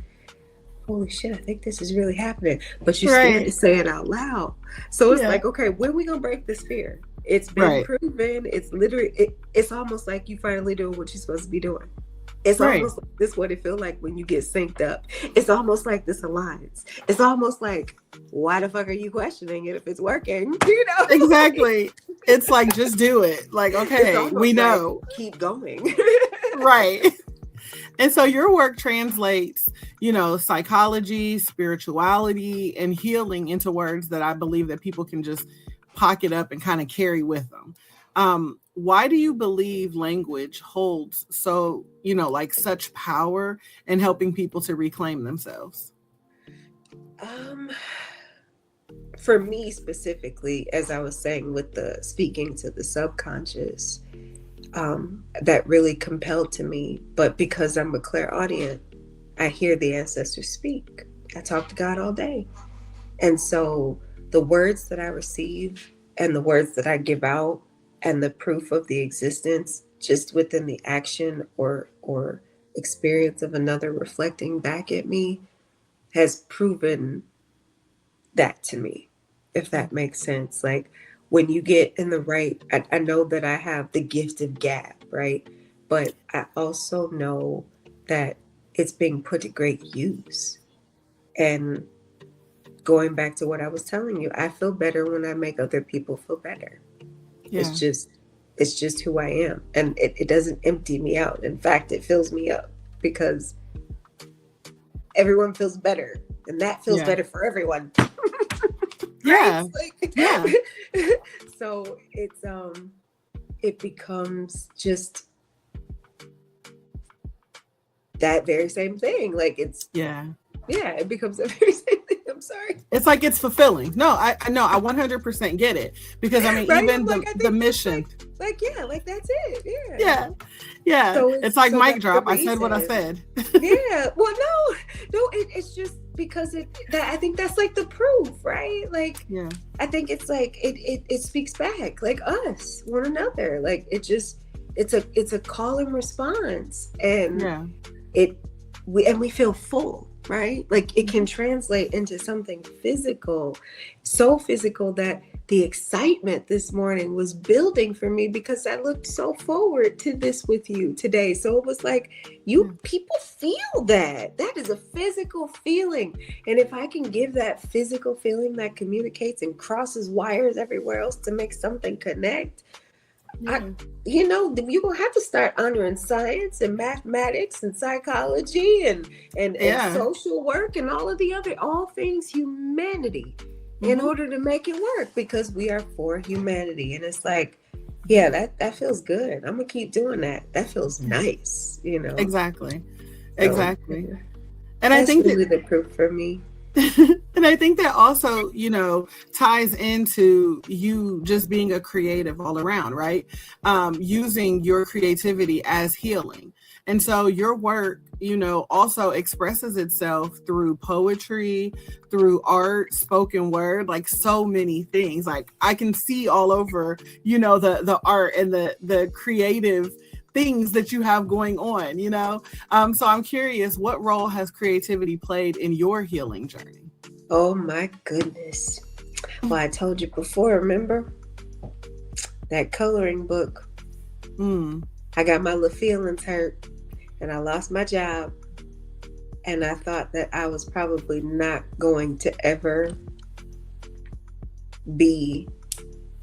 holy shit, I think this is really happening. But you're scared to say it out loud. So it's like, okay, when are we going to break this fear? It's been proven. It's literally, it's almost like you finally doing what you're supposed to be doing. It's almost like this what it feels like when you get synced up. It's almost like this aligns. It's almost like, why the fuck are you questioning it if it's working? Exactly. It's like, just do it. Like, okay, we know. Like, keep going. Right. And so your work translates, psychology, spirituality, and healing into words that I believe that people can just pocket up and kind of carry with them. Why do you believe language holds so, such power in helping people to reclaim themselves? For me specifically, as I was saying with the speaking to the subconscious, that really compelled to me. But because I'm a clairaudient, I hear the ancestors speak. I talk to God all day. And so the words that I receive and the words that I give out and the proof of the existence just within the action or experience of another reflecting back at me has proven that to me, if that makes sense. Like, when you get in the right, I know that I have the gift of gab, right? But I also know that it's being put to great use. And going back to what I was telling you, I feel better when I make other people feel better. Yeah. It's just who I am. And it doesn't empty me out. In fact, it fills me up, because everyone feels better. And that feels better for everyone. Yeah. So it's it becomes just that very same thing. Like, it's it becomes the very same thing. I'm sorry. It's like, it's fulfilling. No, I know, I 100% get it, because I mean, even the mission. Like that's it. Yeah. So it's like, mic drop. I said what I said. Yeah. Well, no. It's just because I think that's like the proof, right? Like, I think it's like it speaks back, like us, one another. Like, it's a call and response, and we feel full, right? Like, it can translate into something physical, so physical that the excitement this morning was building for me because I looked so forward to this with you today. So it was like, people feel that. That is a physical feeling. And if I can give that physical feeling that communicates and crosses wires everywhere else to make something connect, you're going to have to start honoring science and mathematics and psychology and social work and all things humanity in order to make it work, because we are for humanity. And it's like, that feels good. I'm going to keep doing that. That feels nice, Exactly. So, And I think really the proof for me. And I think that also, ties into you just being a creative all around, right? Using your creativity as healing. And so your work, also expresses itself through poetry, through art, spoken word, like so many things. Like I can see all over, the art and the creative things that you have going on, so I'm curious, what role has creativity played in your healing journey? Oh my goodness. Well, I told you before, remember that coloring book? I got my little feelings hurt and I lost my job, and I thought that I was probably not going to ever be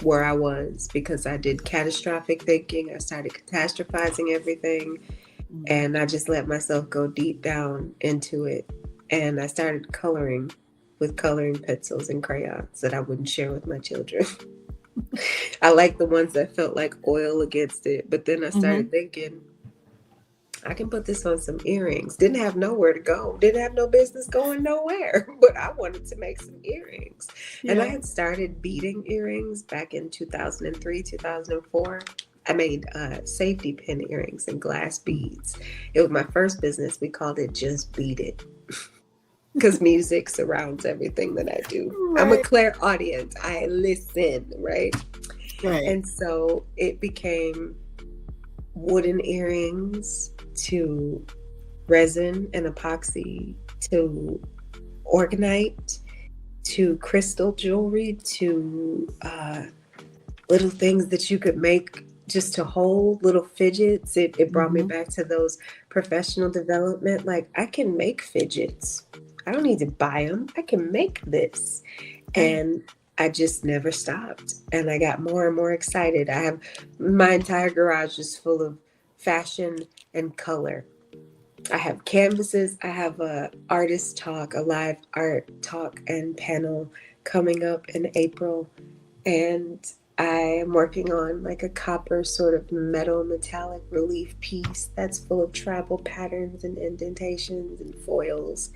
where I was, because I did catastrophic thinking. I started catastrophizing everything, and I just let myself go deep down into it. And I started coloring with coloring pencils and crayons that I wouldn't share with my children. I like the ones that felt like oil against it. But then I started thinking, I can put this on some earrings. Didn't have nowhere to go. Didn't have no business going nowhere. But I wanted to make some earrings. Yeah. And I had started beading earrings back in 2003, 2004. I made safety pin earrings and glass beads. It was my first business. We called it Just Beat It. Because music surrounds everything that I do. Right. I'm a clairaudient. I listen, right? And so it became wooden earrings to resin and epoxy to organite to crystal jewelry to little things that you could make just to hold, little fidgets. It brought me back to those professional development. Like, I can make fidgets. I don't need to buy them. I can make this. And I just never stopped. And I got more and more excited. I have my entire garage is full of fashion and color. I have canvases. I have a artist talk, a live art talk and panel coming up in April. And I am working on like a copper sort of metal metallic relief piece that's full of travel patterns and indentations and foils.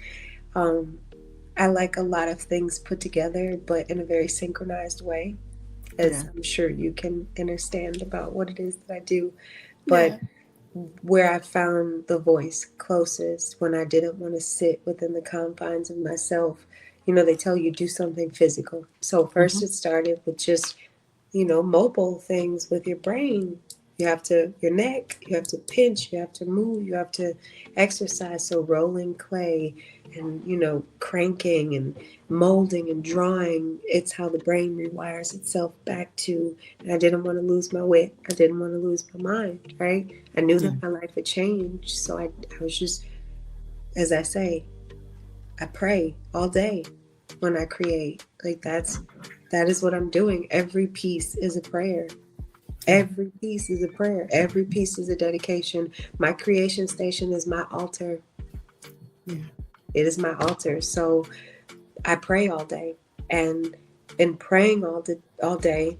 I like a lot of things put together, but in a very synchronized way, as I'm sure you can understand about what it is that I do. But where I found the voice closest, when I didn't want to sit within the confines of myself, they tell you do something physical. So first it started with just, mobile things with your brain. You have to, your neck, you have to pinch, you have to move, you have to exercise. So rolling clay and, cranking and molding and drawing, it's how the brain rewires itself back to, and I didn't want to lose my wit. I didn't want to lose my mind, right? I knew that my life had changed. So I was just, as I say, I pray all day when I create. Like that is what I'm doing. Every piece is a prayer. Every piece is a prayer. Every piece is a dedication. My creation station is my altar. Yeah. It is my altar. So I pray all day. And in praying all day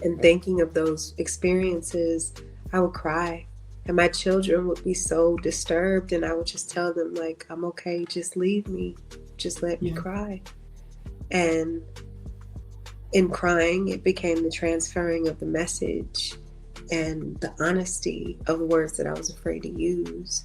and thinking of those experiences, I would cry. And my children would be so disturbed. And I would just tell them, like, I'm okay. Just leave me. Just let me cry. And in crying, it became the transferring of the message and the honesty of the words that I was afraid to use.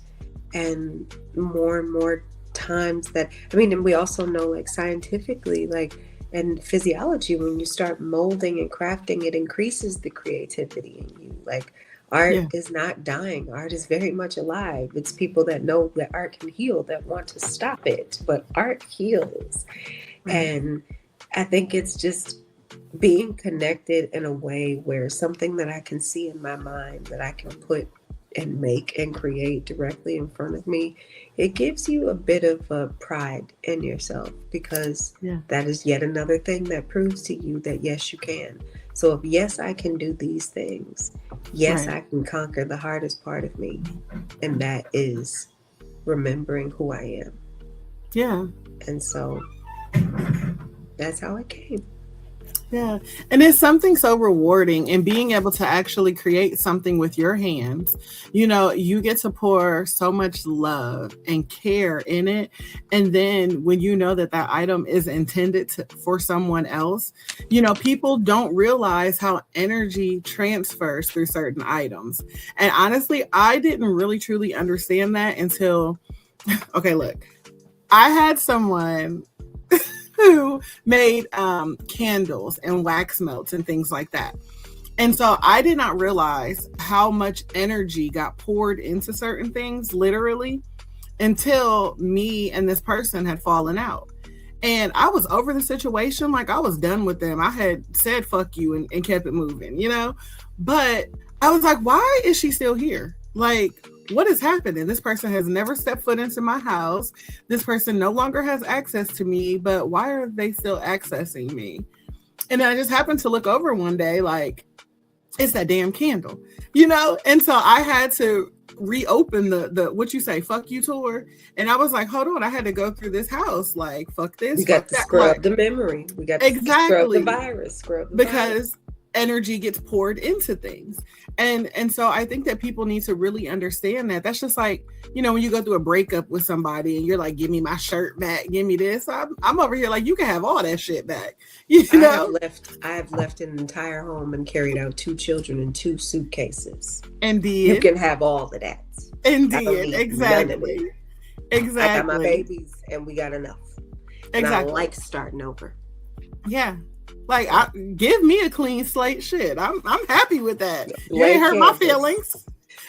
And more times that, and we also know, like, scientifically, like, and physiology, when you start molding and crafting, it increases the creativity in you. Like, art is not dying. Art is very much alive. It's people that know that art can heal that want to stop it, but art heals. And I think it's just being connected in a way where something that I can see in my mind that I can put and make and create directly in front of me, it gives you a bit of a pride in yourself, because that is yet another thing that proves to you that yes, you can. So if yes, I can do these things, yes, I can conquer the hardest part of me, and that is remembering who I am. Yeah. And so that's how it came. Yeah. And it's something so rewarding, and being able to actually create something with your hands. You know, you get to pour so much love and care in it. And then when you know that that item is intended for someone else, you know, people don't realize how energy transfers through certain items. And honestly, I didn't really truly understand that until, okay, look, I had someone who made candles and wax melts and things like that. And so I did not realize how much energy got poured into certain things, literally, until me and this person had fallen out. And I was over the situation. Like, I was done with them. I had said, fuck you, and kept it moving, you know? But I was like, why is she still here? Like, what is happening? This person has never stepped foot into my house. This person no longer has access to me, but why are they still accessing me? And then I just happened to look over one day, like, it's that damn candle, you know? And so I had to reopen the what you say, fuck you tour. And I was like, hold on, I had to go through this house, like, fuck this. We got to that. scrub Like, the memory. We got to scrub the virus, because energy gets poured into things. And so I think that people need to really understand that. That's just like, you know, when you go through a breakup with somebody and you're like, give me my shirt back, give me this. I'm over here like, you can have all that shit back. You know, I have left an entire home and carried out 2 children in 2 suitcases. Indeed. You can have all of that. Indeed. Exactly. Exactly. I got my babies and we got enough. And exactly. I like starting over. Yeah. Like, give me a clean slate. Shit, I'm happy with that. You ain't hurt my feelings.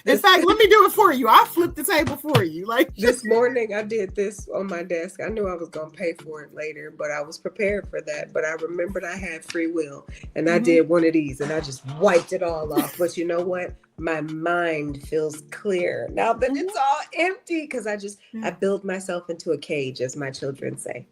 In fact, let me do it for you. I'll flip the table for you. Like, this morning, I did this on my desk. I knew I was going to pay for it later, but I was prepared for that. But I remembered I had free will, and I did one of these, and I just wiped it all off. But you know what? My mind feels clear now that it's all empty, because I build myself into a cage, as my children say.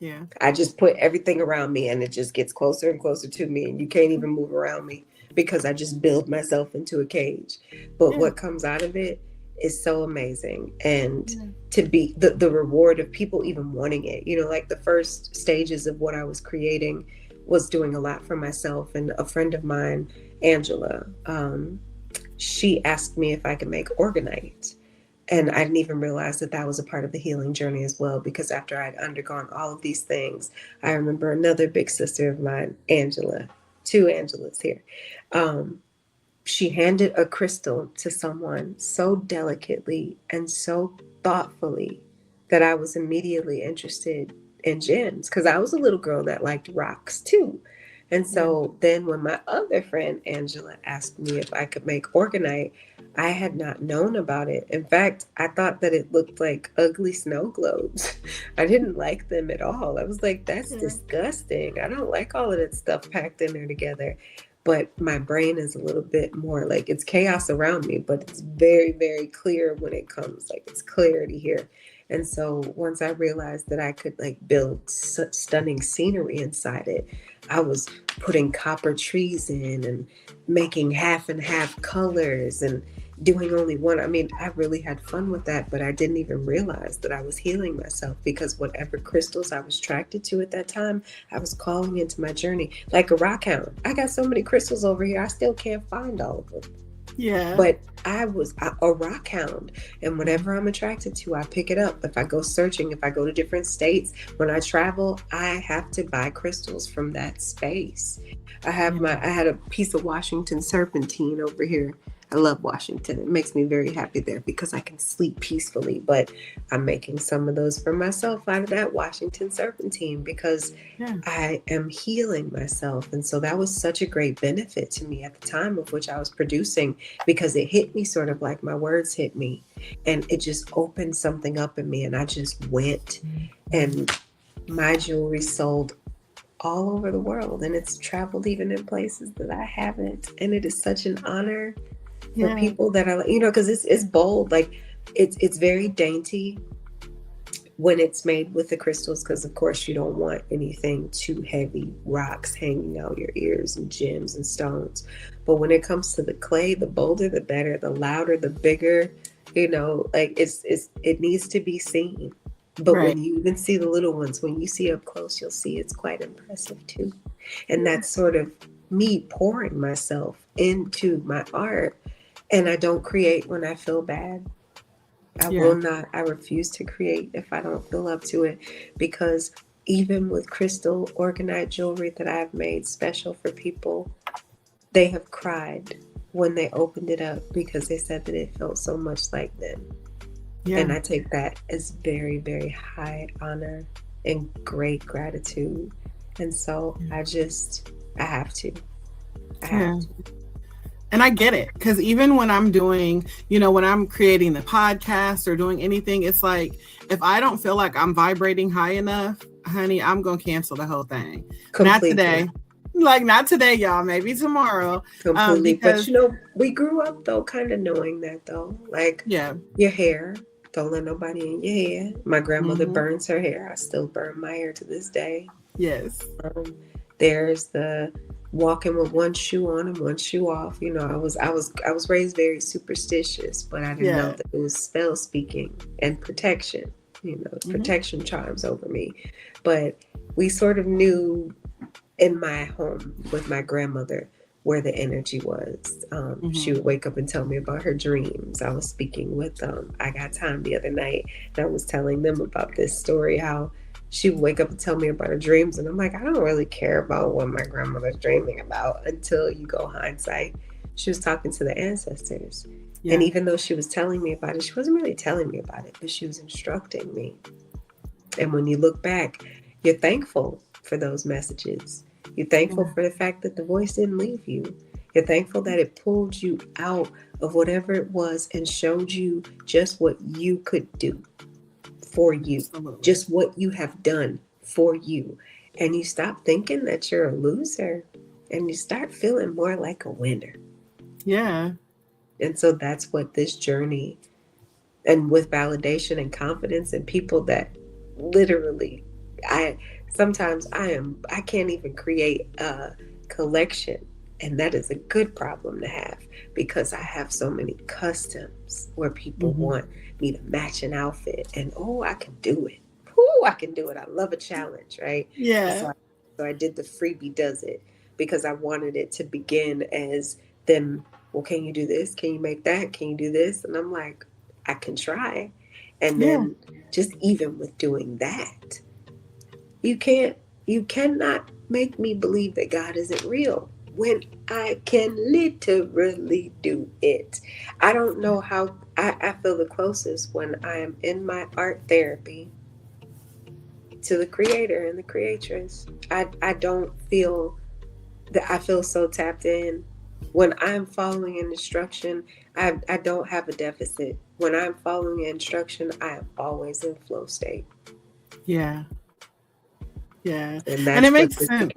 Yeah. I just put everything around me, and it just gets closer and closer to me, and you can't even move around me, because I just build myself into a cage. But what comes out of it is so amazing. And to be the reward of people even wanting it, you know, like the first stages of what I was creating was doing a lot for myself. And a friend of mine, Angela, she asked me if I could make orgonite. And I didn't even realize that that was a part of the healing journey as well, because after I'd undergone all of these things, I remember another big sister of mine, Angela, 2 Angelas here. She handed a crystal to someone so delicately and so thoughtfully that I was immediately interested in gems, because I was a little girl that liked rocks too. And so then when my other friend, Angela, asked me if I could make orgonite, I had not known about it. In fact, I thought that it looked like ugly snow globes. I didn't like them at all. I was like, that's disgusting. I don't like all of that stuff packed in there together. But my brain is a little bit more like, it's chaos around me, but it's very, very clear when it comes. Like, it's clarity here. And so once I realized that I could like build stunning scenery inside it, I was putting copper trees in and making half and half colors and doing only one. I mean, I really had fun with that, but I didn't even realize that I was healing myself, because whatever crystals I was attracted to at that time, I was calling into my journey like a rock hound. I got so many crystals over here, I still can't find all of them. Yeah. But I was a rock hound, and whatever I'm attracted to, I pick it up. If I go searching, if I go to different states, when I travel, I have to buy crystals from that space. I had a piece of Washington serpentine over here. I love Washington. It makes me very happy there because I can sleep peacefully. But I'm making some of those for myself out of that Washington serpentine, because I am healing myself. And so that was such a great benefit to me at the time of which I was producing, because it hit me sort of like my words hit me. And it just opened something up in me. And I just went, and my jewelry sold all over the world, and it's traveled even in places that I haven't. And it is such an honor for people that are, because it's bold. Like it's very dainty when it's made with the crystals, because of course you don't want anything too heavy, rocks hanging out your ears and gems and stones. But when it comes to the clay, the bolder the better, the louder the bigger, like it needs to be seen. But when you even see the little ones, when you see up close, you'll see it's quite impressive too. And that's sort of me pouring myself into my art. And I don't create when I feel bad. I will not. I refuse to create if I don't feel up to it, because even with crystal organite jewelry that I've made special for people, they have cried when they opened it up because they said that it felt so much like them. Yeah. And I take that as very, very high honor and great gratitude. And so I have to. I have to. And I get it, because even when I'm doing, when I'm creating the podcast or doing anything, it's like, if I don't feel like I'm vibrating high enough, honey, I'm going to cancel the whole thing. Completely. Not today. Not today, y'all. Maybe tomorrow. Completely. But we grew up though, kind of knowing that though. Like your hair, don't let nobody in your hair. My grandmother burns her hair. I still burn my hair to this day. Yes. There's the walking with one shoe on and one shoe off. I was raised very superstitious, but I didn't know that it was spell speaking and protection, protection charms over me. But we sort of knew in my home with my grandmother where the energy was. She would wake up and tell me about her dreams. I was speaking with I Got Time the other night, and I was telling them about this story, how she would wake up and tell me about her dreams. And I'm like, I don't really care about what my grandmother's dreaming about until you go hindsight. She was talking to the ancestors. Yeah. And even though she was telling me about it, she wasn't really telling me about it, but she was instructing me. And when you look back, you're thankful for those messages. You're thankful for the fact that the voice didn't leave you. You're thankful that it pulled you out of whatever it was and showed you just what you could do for you, just what you have done for you. And you stop thinking that you're a loser and you start feeling more like a winner. Yeah. And so that's what this journey, and with validation and confidence and people that literally, I can't even create a collection. And that is a good problem to have, because I have so many customs where people want me to match an outfit, and I can do it. I can do it. I love a challenge, right? Yeah. So I did the freebie does it, because I wanted it to begin as them, well, can you do this? Can you make that? Can you do this? And I'm like, I can try. And then just even with doing that, you cannot make me believe that God isn't real when I can literally do it. I don't know how I feel the closest when I am in my art therapy to the creator and the creatress. I don't feel that I feel so tapped in. When I'm following an instruction, I don't have a deficit. When I'm following an instruction, I am always in flow state. Yeah. Yeah. And it makes sense.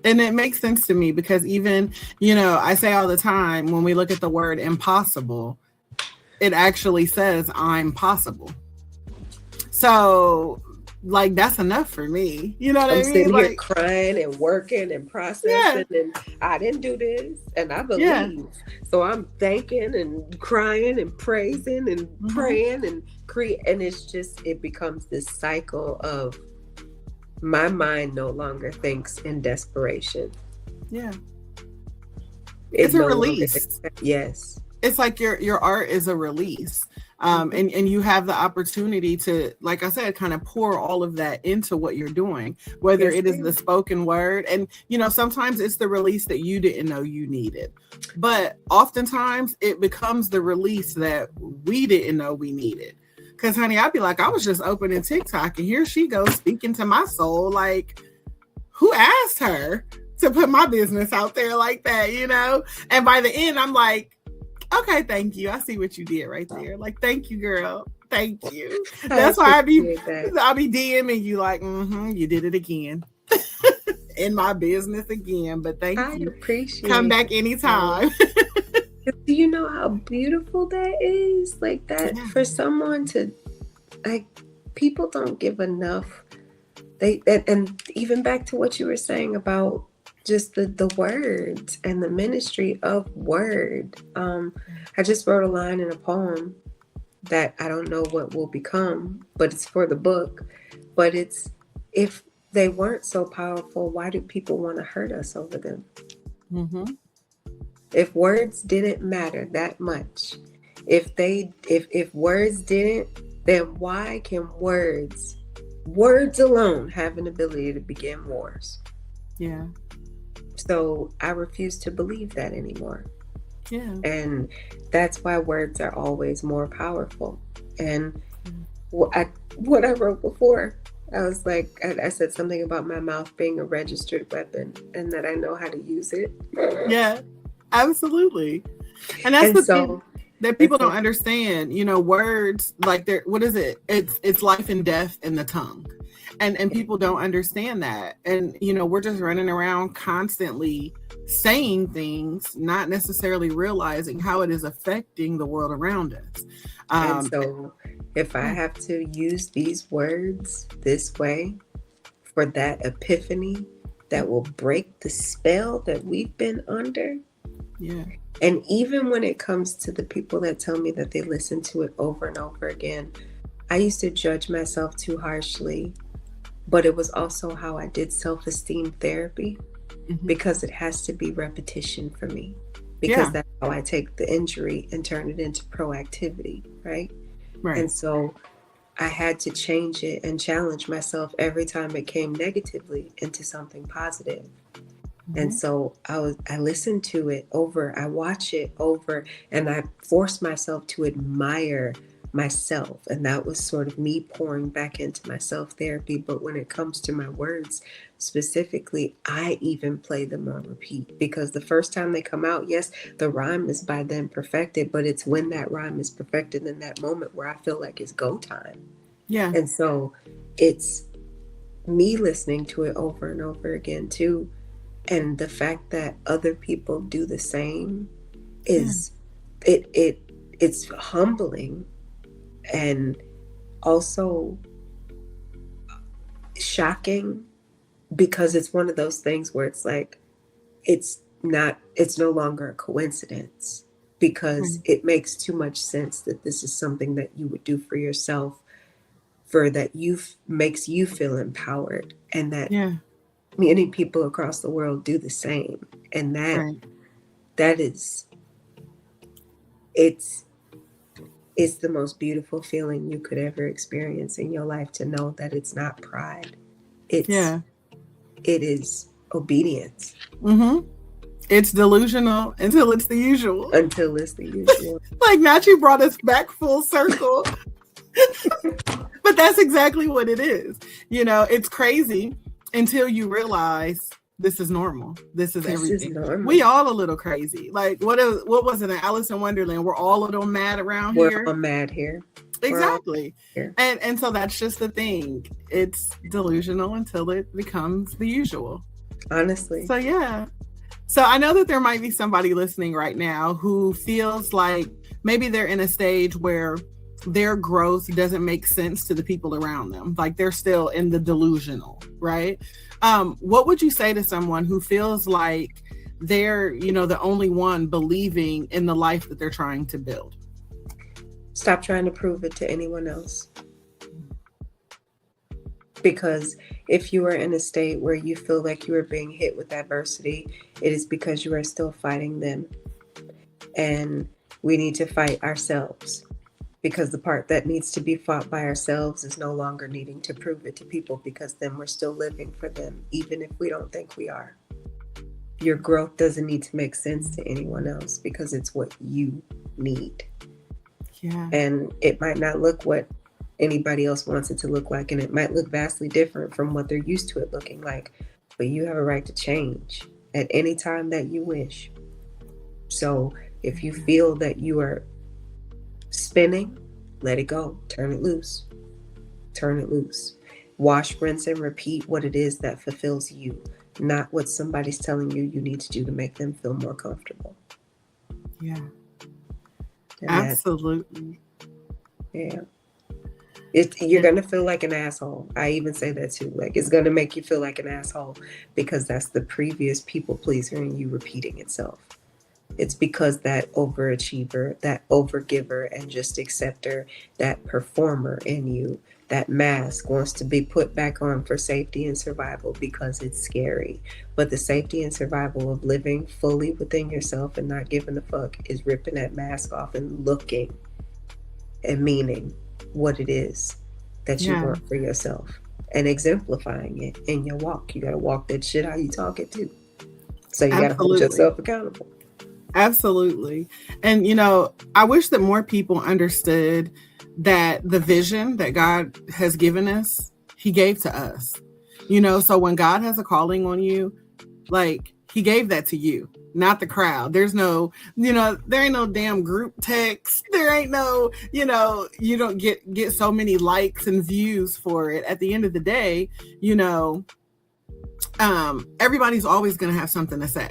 And it makes sense to me, because even, I say all the time, when we look at the word impossible, it actually says I'm possible. So like, that's enough for me. You know what I mean? I'm sitting here crying and working and processing, and I didn't do this, and I believe. Yeah. So I'm thanking and crying and praising and praying and and it becomes this cycle of my mind no longer thinks in desperation. Yeah. It's a release. Yes. It's like your art is a release. And you have the opportunity to, like I said, kind of pour all of that into what you're doing, whether it is the spoken word. And, sometimes it's the release that you didn't know you needed. But oftentimes it becomes the release that we didn't know we needed. Because, honey, I'd be like, I was just opening TikTok and here she goes speaking to my soul. Like, who asked her to put my business out there like that, And by the end, I'm like, okay, thank you. I see what you did right there. Like, thank you, girl. Thank you. That's why I'll be DMing you like, you did it again. in my business again, but thank I you. appreciate Come back it. anytime. Do you know how beautiful that is? Like that Yeah. for someone to like people don't give enough. And even back to what you were saying about just the words and the ministry of word. I just wrote a line in a poem that I don't know what will become, but it's for the book. But it's if they weren't so powerful, why do people want to hurt us over them? Mm-hmm. If words didn't matter that much, if words didn't, then why can words alone have an ability to begin wars? Yeah. So I refuse to believe that anymore. Yeah. And that's why words are always more powerful. And what I wrote before, I was like, I said something about my mouth being a registered weapon and that I know how to use it. Yeah, absolutely. And that's And the so thing that people don't understand. You know, words, like they're, what is it? It's life and death in the tongue. And people don't understand that. And, you know, we're just running around constantly saying things, not necessarily realizing how it is affecting the world around us. And so if I have to use these words this way for that epiphany that will break the spell that we've been under. Yeah. And even when it comes to the people that tell me that they listen to it over and over again, I used to judge myself too harshly, but it was also how I did self-esteem therapy, because it has to be repetition for me, because that's how I take the injury and turn it into proactivity, right? And so I had to change it and challenge myself every time it came negatively into something positive. And so I listened to it over, I watch it over, and I forced myself to admire myself. And that was sort of me pouring back into my self-therapy. But when it comes to my words specifically, I even play them on repeat, because the first time they come out, yes, the rhyme is by then perfected, but it's when that rhyme is perfected in that moment where I feel like it's go time. Yeah. And so it's me listening to it over and over again too. And the fact that other people do the same is it's humbling and also shocking, because it's one of those things where it's like it's no longer a coincidence, because it makes too much sense that this is something that you would do for yourself, for that makes you feel empowered, and that many people across the world do the same. And that is it's the most beautiful feeling you could ever experience in your life, to know that it's not pride. It is obedience. It's delusional until it's the usual. Until it's the usual. Like, now you brought us back full circle. But that's exactly what it is. You know, it's crazy until you realize this is normal. This is everything. We all a little crazy. Like, what was it in Alice in Wonderland? We're all a little mad around here. We're all mad here. Exactly. And so that's just the thing. It's delusional until it becomes the usual. Honestly. So yeah. So I know that there might be somebody listening right now who feels like maybe they're in a stage where their growth doesn't make sense to the people around them. Like, they're still in the delusional, right? What would you say to someone who feels like they're, you know, the only one believing in the life that they're trying to build? Stop trying to prove it to anyone else. Because if you are in a state where you feel like you are being hit with adversity, it is because you are still fighting them. And we need to fight ourselves, because the part that needs to be fought by ourselves is no longer needing to prove it to people, because then we're still living for them, even if we don't think we are. Your growth doesn't need to make sense to anyone else, because it's what you need. Yeah. And it might not look what anybody else wants it to look like, and it might look vastly different from what they're used to it looking like, but you have a right to change at any time that you wish. So if you feel that you are spinning, let it go. Turn it loose. Turn it loose. Wash, rinse, and repeat what it is that fulfills you, not what somebody's telling you you need to do to make them feel more comfortable. Yeah. And Absolutely. Yeah. You're going to feel like an asshole. I even say that too. Like, it's going to make you feel like an asshole because that's the previous people pleaser in you repeating itself. It's because that overachiever, that overgiver and just acceptor, that performer in you, that mask wants to be put back on for safety and survival because it's scary. But the safety and survival of living fully within yourself and not giving a fuck is ripping that mask off and looking and meaning what it is that you want for yourself and exemplifying it in your walk. You got to walk that shit how you talk it too. So you got to hold yourself accountable. Absolutely. And, I wish that more people understood that the vision that God has given us, he gave to us, so when God has a calling on you, like he gave that to you, not the crowd. There's no, there ain't no damn group text. There ain't no, you don't get so many likes and views for it. At the end of the day, everybody's always going to have something to say,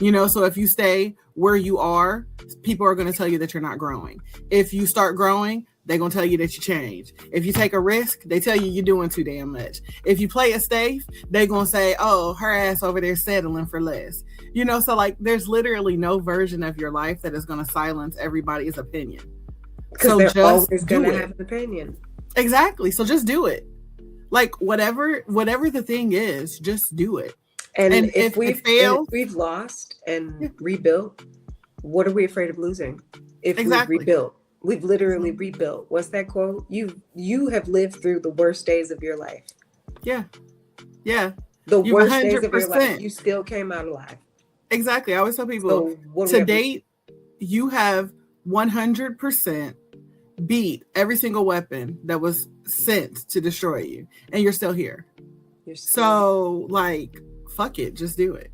so if you stay where you are, people are going to tell you that you're not growing. If you start growing, they're going to tell you that you change. If you take a risk, they tell you you're doing too damn much. If you play it safe, they're going to say, oh, her ass over there settling for less. So like there's literally no version of your life that is going to silence everybody's opinion. Because they're always going to have an opinion. Exactly. So just do it. Like whatever the thing is, just do it. And if we've lost and rebuilt, what are we afraid of losing? If we've rebuilt, we've literally rebuilt. What's that quote? You have lived through the worst days of your life. Yeah. Yeah. The worst 100%. Days of your life, you still came out alive. Exactly. I always tell people, to date, you have 100% beat every single weapon that was sent to destroy you. And you're still here. So, like, fuck it. Just do it.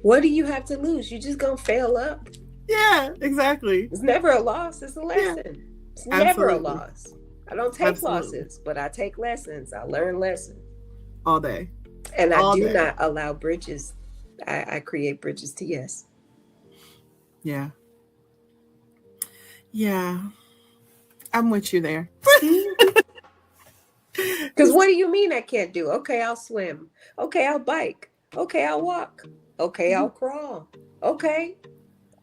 What do you have to lose? You just gonna fail up. Yeah, exactly. It's never a loss. It's a lesson. Yeah. It's never a loss. I don't take losses, but I take lessons. I learn lessons. All day. And I do not allow bridges. I create bridges to yes. Yeah. Yeah. I'm with you there. Because what do you mean I can't do? Okay, I'll swim. Okay, I'll bike. Okay, I'll walk. Okay, I'll crawl. Okay,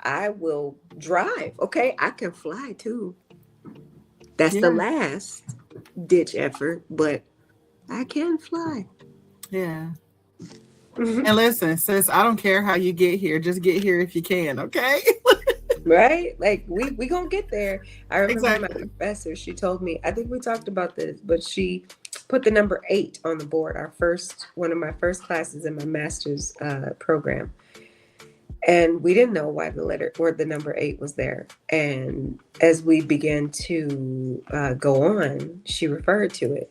I will drive. Okay, I can fly too. That's the last ditch effort, but I can fly. Yeah. And listen, sis, I don't care how you get here. Just get here if you can, okay? Right? Like, we gonna get there. I remember my professor, she told me, I think we talked about this, but she put the number 8 on the board, one of my first classes in my master's program. And we didn't know why the number 8 was there. And as we began to go on, she referred to it.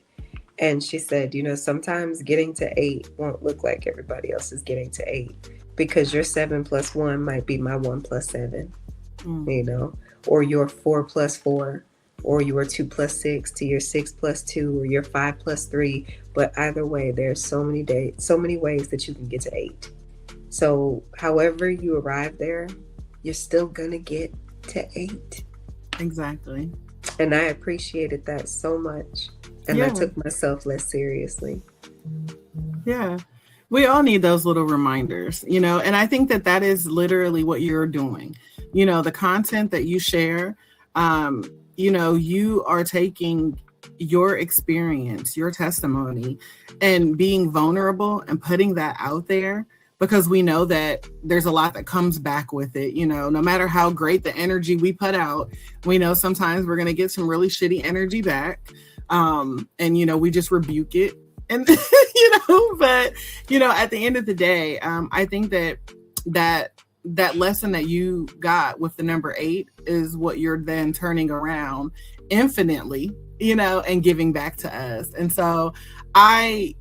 And she said, sometimes getting to 8 won't look like everybody else is getting to 8 because your 7 plus 1 might be my 1 plus 7, or your 4 plus 4, or your 2 plus 6 to your 6 plus 2, or your 5 plus 3. But either way, there's so many ways that you can get to 8. So however you arrive there, you're still going to get to 8. Exactly. And I appreciated that so much. And I took myself less seriously. Yeah. We all need those little reminders, and I think that is literally what you're doing. The content that you share, you are taking your experience, your testimony, and being vulnerable and putting that out there, because we know that there's a lot that comes back with it. No matter how great the energy we put out, we know sometimes we're going to get some really shitty energy back. And, we just rebuke it. And, but, at the end of the day, I think that lesson that you got with the number 8 is what you're then turning around infinitely, and giving back to us. And so I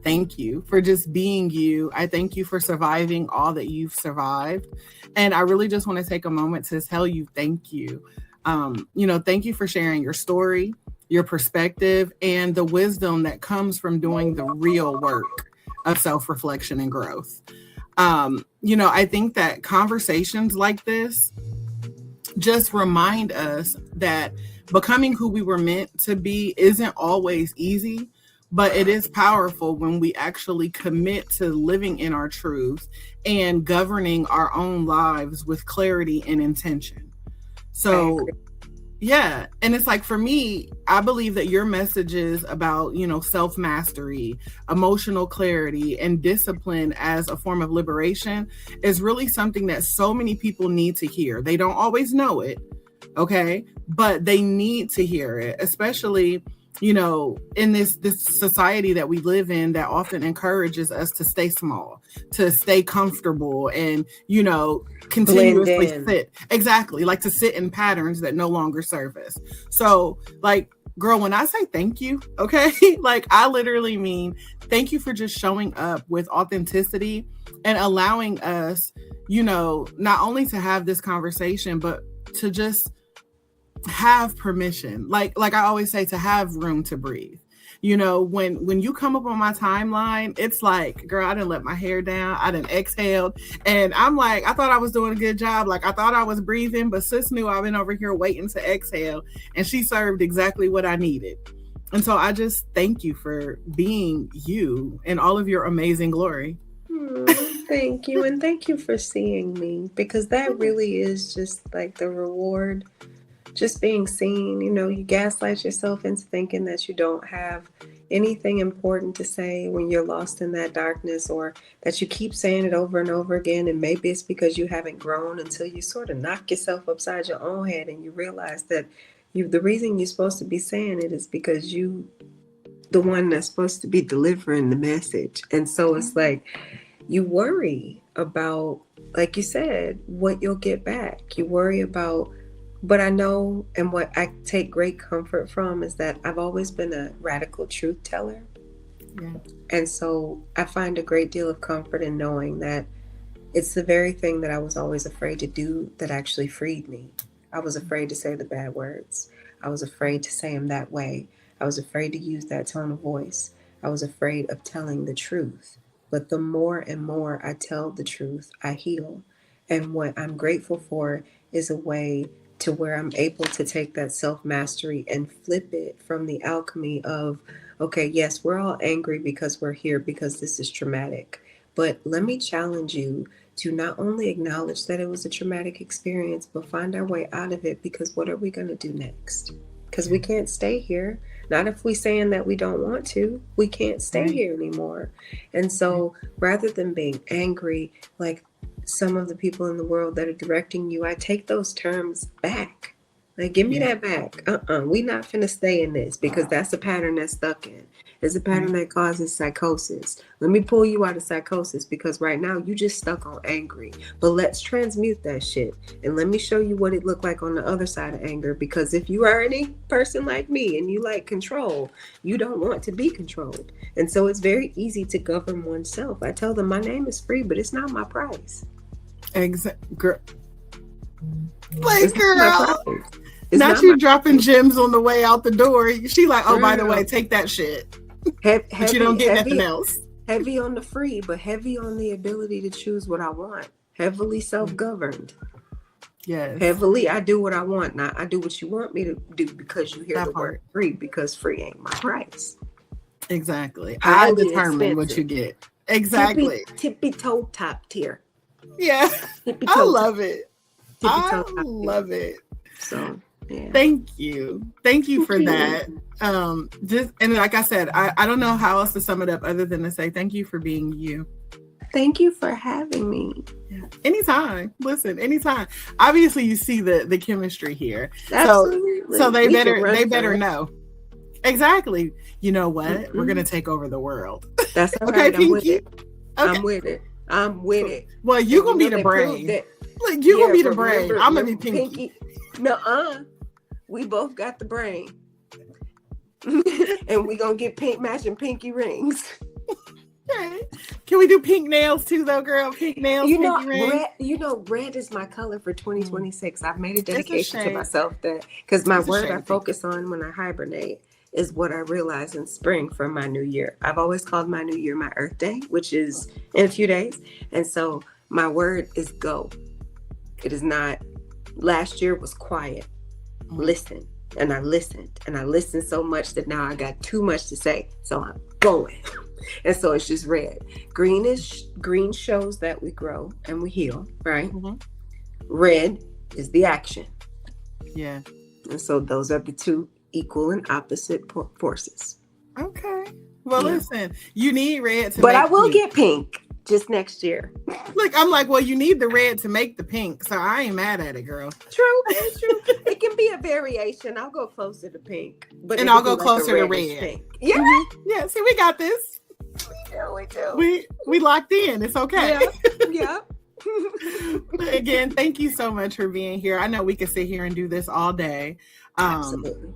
thank you for just being you. I thank you for surviving all that you've survived. And I really just want to take a moment to tell you thank you. Thank you for sharing your story, your perspective, and the wisdom that comes from doing the real work. of self-reflection and growth. I think that conversations like this just remind us that becoming who we were meant to be isn't always easy, but it is powerful when we actually commit to living in our truth and governing our own lives with clarity and intention. So yeah. And it's like, for me, I believe that your messages about, self-mastery, emotional clarity, and discipline as a form of liberation is really something that so many people need to hear. They don't always know it, okay? But they need to hear it, especially, in this society that we live in that often encourages us to stay small, to stay comfortable, and, continuously sit. Exactly. Like to sit in patterns that no longer serve us. So like, girl, when I say thank you, okay, like I literally mean thank you for just showing up with authenticity and allowing us, not only to have this conversation, but to just have permission. Like I always say, to have room to breathe. When you come up on my timeline, it's like, girl, I didn't let my hair down. I didn't exhaled. And I'm like, I thought I was doing a good job. Like I thought I was breathing, but sis knew I've been over here waiting to exhale. And she served exactly what I needed. And so I just thank you for being you in all of your amazing glory. Thank you. And thank you for seeing me, because that really is just like the reward. Just being seen. You gaslight yourself into thinking that you don't have anything important to say when you're lost in that darkness, or that you keep saying it over and over again. And maybe it's because you haven't grown until you sort of knock yourself upside your own head and you realize that the reason you're supposed to be saying it is because you, the one that's supposed to be delivering the message. And so it's like you worry about, like you said, what you'll get back. You worry about. But I know, and what I take great comfort from, is that I've always been a radical truth teller. Yeah. And so I find a great deal of comfort in knowing that it's the very thing that I was always afraid to do that actually freed me. I was afraid to say the bad words. I was afraid to say them that way. I was afraid to use that tone of voice. I was afraid of telling the truth. But the more and more I tell the truth, I heal. And what I'm grateful for is a way to where I'm able to take that self-mastery and flip it from the alchemy of, okay, yes, we're all angry because we're here because this is traumatic. But let me challenge you to not only acknowledge that it was a traumatic experience, but find our way out of it, because what are we going to do next? Because we can't stay here. Not if we're saying that we don't want to. We can't stay here anymore. And so rather than being angry, like some of the people in the world that are directing you, I take those terms back. Like, give me that back. We not finna stay in this, because that's a pattern that's stuck in. It's a pattern that causes psychosis. Let me pull you out of psychosis, because right now you just stuck on angry. But let's transmute that shit. And let me show you what it looked like on the other side of anger. Because if you are any person like me and you like control, you don't want to be controlled. And so it's very easy to govern oneself. I tell them my name is free, but it's not my price. Girl. Like, girl. Not you dropping gems on the way out the door. She like, oh, by the way, take that shit. But you don't get nothing else. Heavy on the free, but heavy on the ability to choose what I want. Heavily self-governed. Yes. Heavily, I do what I want. Now, I do what you want me to do, because you hear the word free, because free ain't my price. Exactly. I determine what you get. Exactly. Tippy toe top tier. Yeah. I love it. I love it. So yeah. Thank you for that. And like I said, I don't know how else to sum it up other than to say thank you for being you. Thank you for having me. Yeah. Anytime. Listen, anytime. Obviously you see the chemistry here. Absolutely. So they better know. Exactly. You know what? Mm-hmm. We're gonna take over the world. That's all okay, right. Pinky. I'm with it. I'm with it. Well, you're gonna be the brain. Like, you're gonna be the brain. I'm gonna be Pinky. Nuh-uh. We both got the brain. And we gonna get pink matching pinky rings. Okay. Can we do pink nails too, though, girl? Pink nails, pinky rings. Red is my color for 2026. I've made a dedication to myself that, because my word I focus on when I hibernate is what I realized in spring for my new year. I've always called my new year my Earth Day, which is in a few days. And so my word is go. It is not, last year was quiet. Listen. And I listened. And I listened so much that now I got too much to say. So I'm going. And so it's just red. Green shows that we grow and we heal, right? Mm-hmm. Red is the action. Yeah. And so those are the two equal and opposite forces. Okay. Well, listen, you need red to but make I will pink. get pink just next year. Look, I'm like, well, you need the red to make the pink. So I ain't mad at it, girl. True. It's true. It can be a variation. I'll go closer to pink. And I'll go closer to red. Pink. Yeah. Mm-hmm. Yeah. See, we got this. We do. We locked in. It's okay. Yeah. Again, thank you so much for being here. I know we could sit here and do this all day. Absolutely.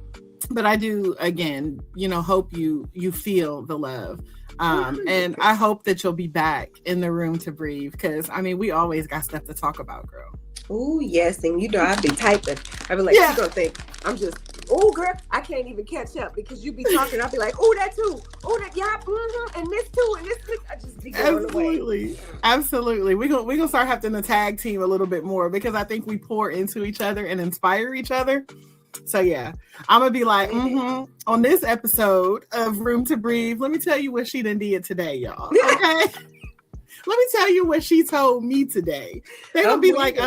But I do, again, hope you feel the love. And I hope that you'll be back in the room to breathe, because we always got stuff to talk about, girl. Oh, yes. And I'd be typing. I'd be like, you gonna think I'm just, oh, girl, I can't even catch up because you be talking. I'll be like, oh, that too. Oh, that, yeah, mm-hmm, and this too, and this. I just be going away. Absolutely. We're gonna start having to tag team a little bit more, because I think we pour into each other and inspire each other. So yeah, I'm gonna be like, on this episode of Room to Breathe, let me tell you what she done did today, y'all. Okay. Let me tell you what she told me today. They're going to be like,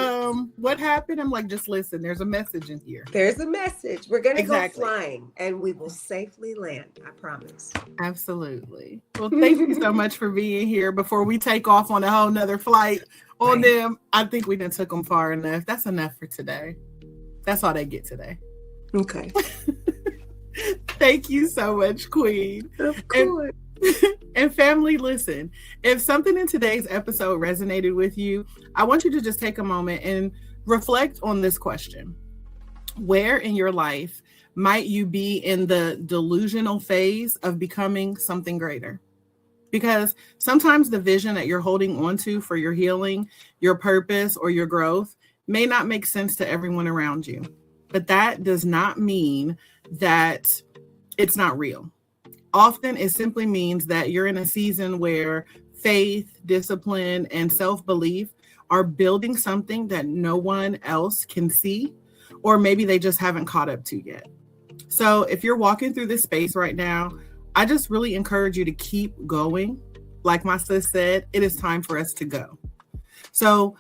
what happened? I'm like, just listen. There's a message in here. There's a message. We're going to go flying and we will safely land. I promise. Absolutely. Well, thank you so much for being here. Before we take off on a whole nother flight on them, I think we done took them far enough. That's enough for today. That's all they get today. Okay. Thank you so much, Queen. Of course. And family, listen, if something in today's episode resonated with you, I want you to just take a moment and reflect on this question. Where in your life might you be in the delusional phase of becoming something greater? Because sometimes the vision that you're holding on to for your healing, your purpose, or your growth may not make sense to everyone around you. But that does not mean that it's not real. Often it simply means that you're in a season where faith, discipline, and self-belief are building something that no one else can see, or maybe they just haven't caught up to yet. So if you're walking through this space right now, I just really encourage you to keep going. Like my sis said, it is time for us to go. So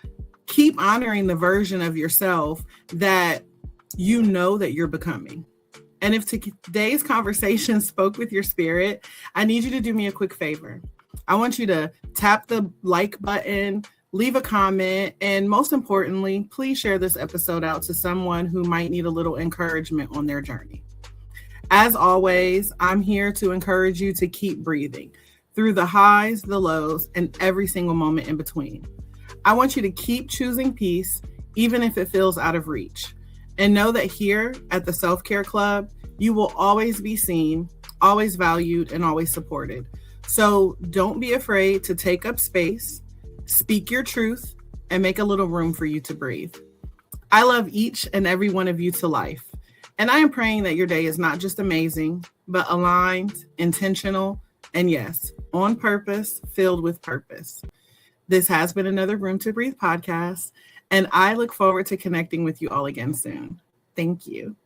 keep honoring the version of yourself that you know that you're becoming. And if today's conversation spoke with your spirit, I need you to do me a quick favor. I want you to tap the like button, leave a comment, and most importantly, please share this episode out to someone who might need a little encouragement on their journey. As always, I'm here to encourage you to keep breathing through the highs, the lows, and every single moment in between. I want you to keep choosing peace, even if it feels out of reach. And know that here at the Self-Care Club, you will always be seen, always valued, and always supported. So don't be afraid to take up space, speak your truth, and make a little room for you to breathe. I love each and every one of you to life. And I am praying that your day is not just amazing, but aligned, intentional, and yes, on purpose, filled with purpose. This has been another Room to Breathe podcast. And I look forward to connecting with you all again soon. Thank you.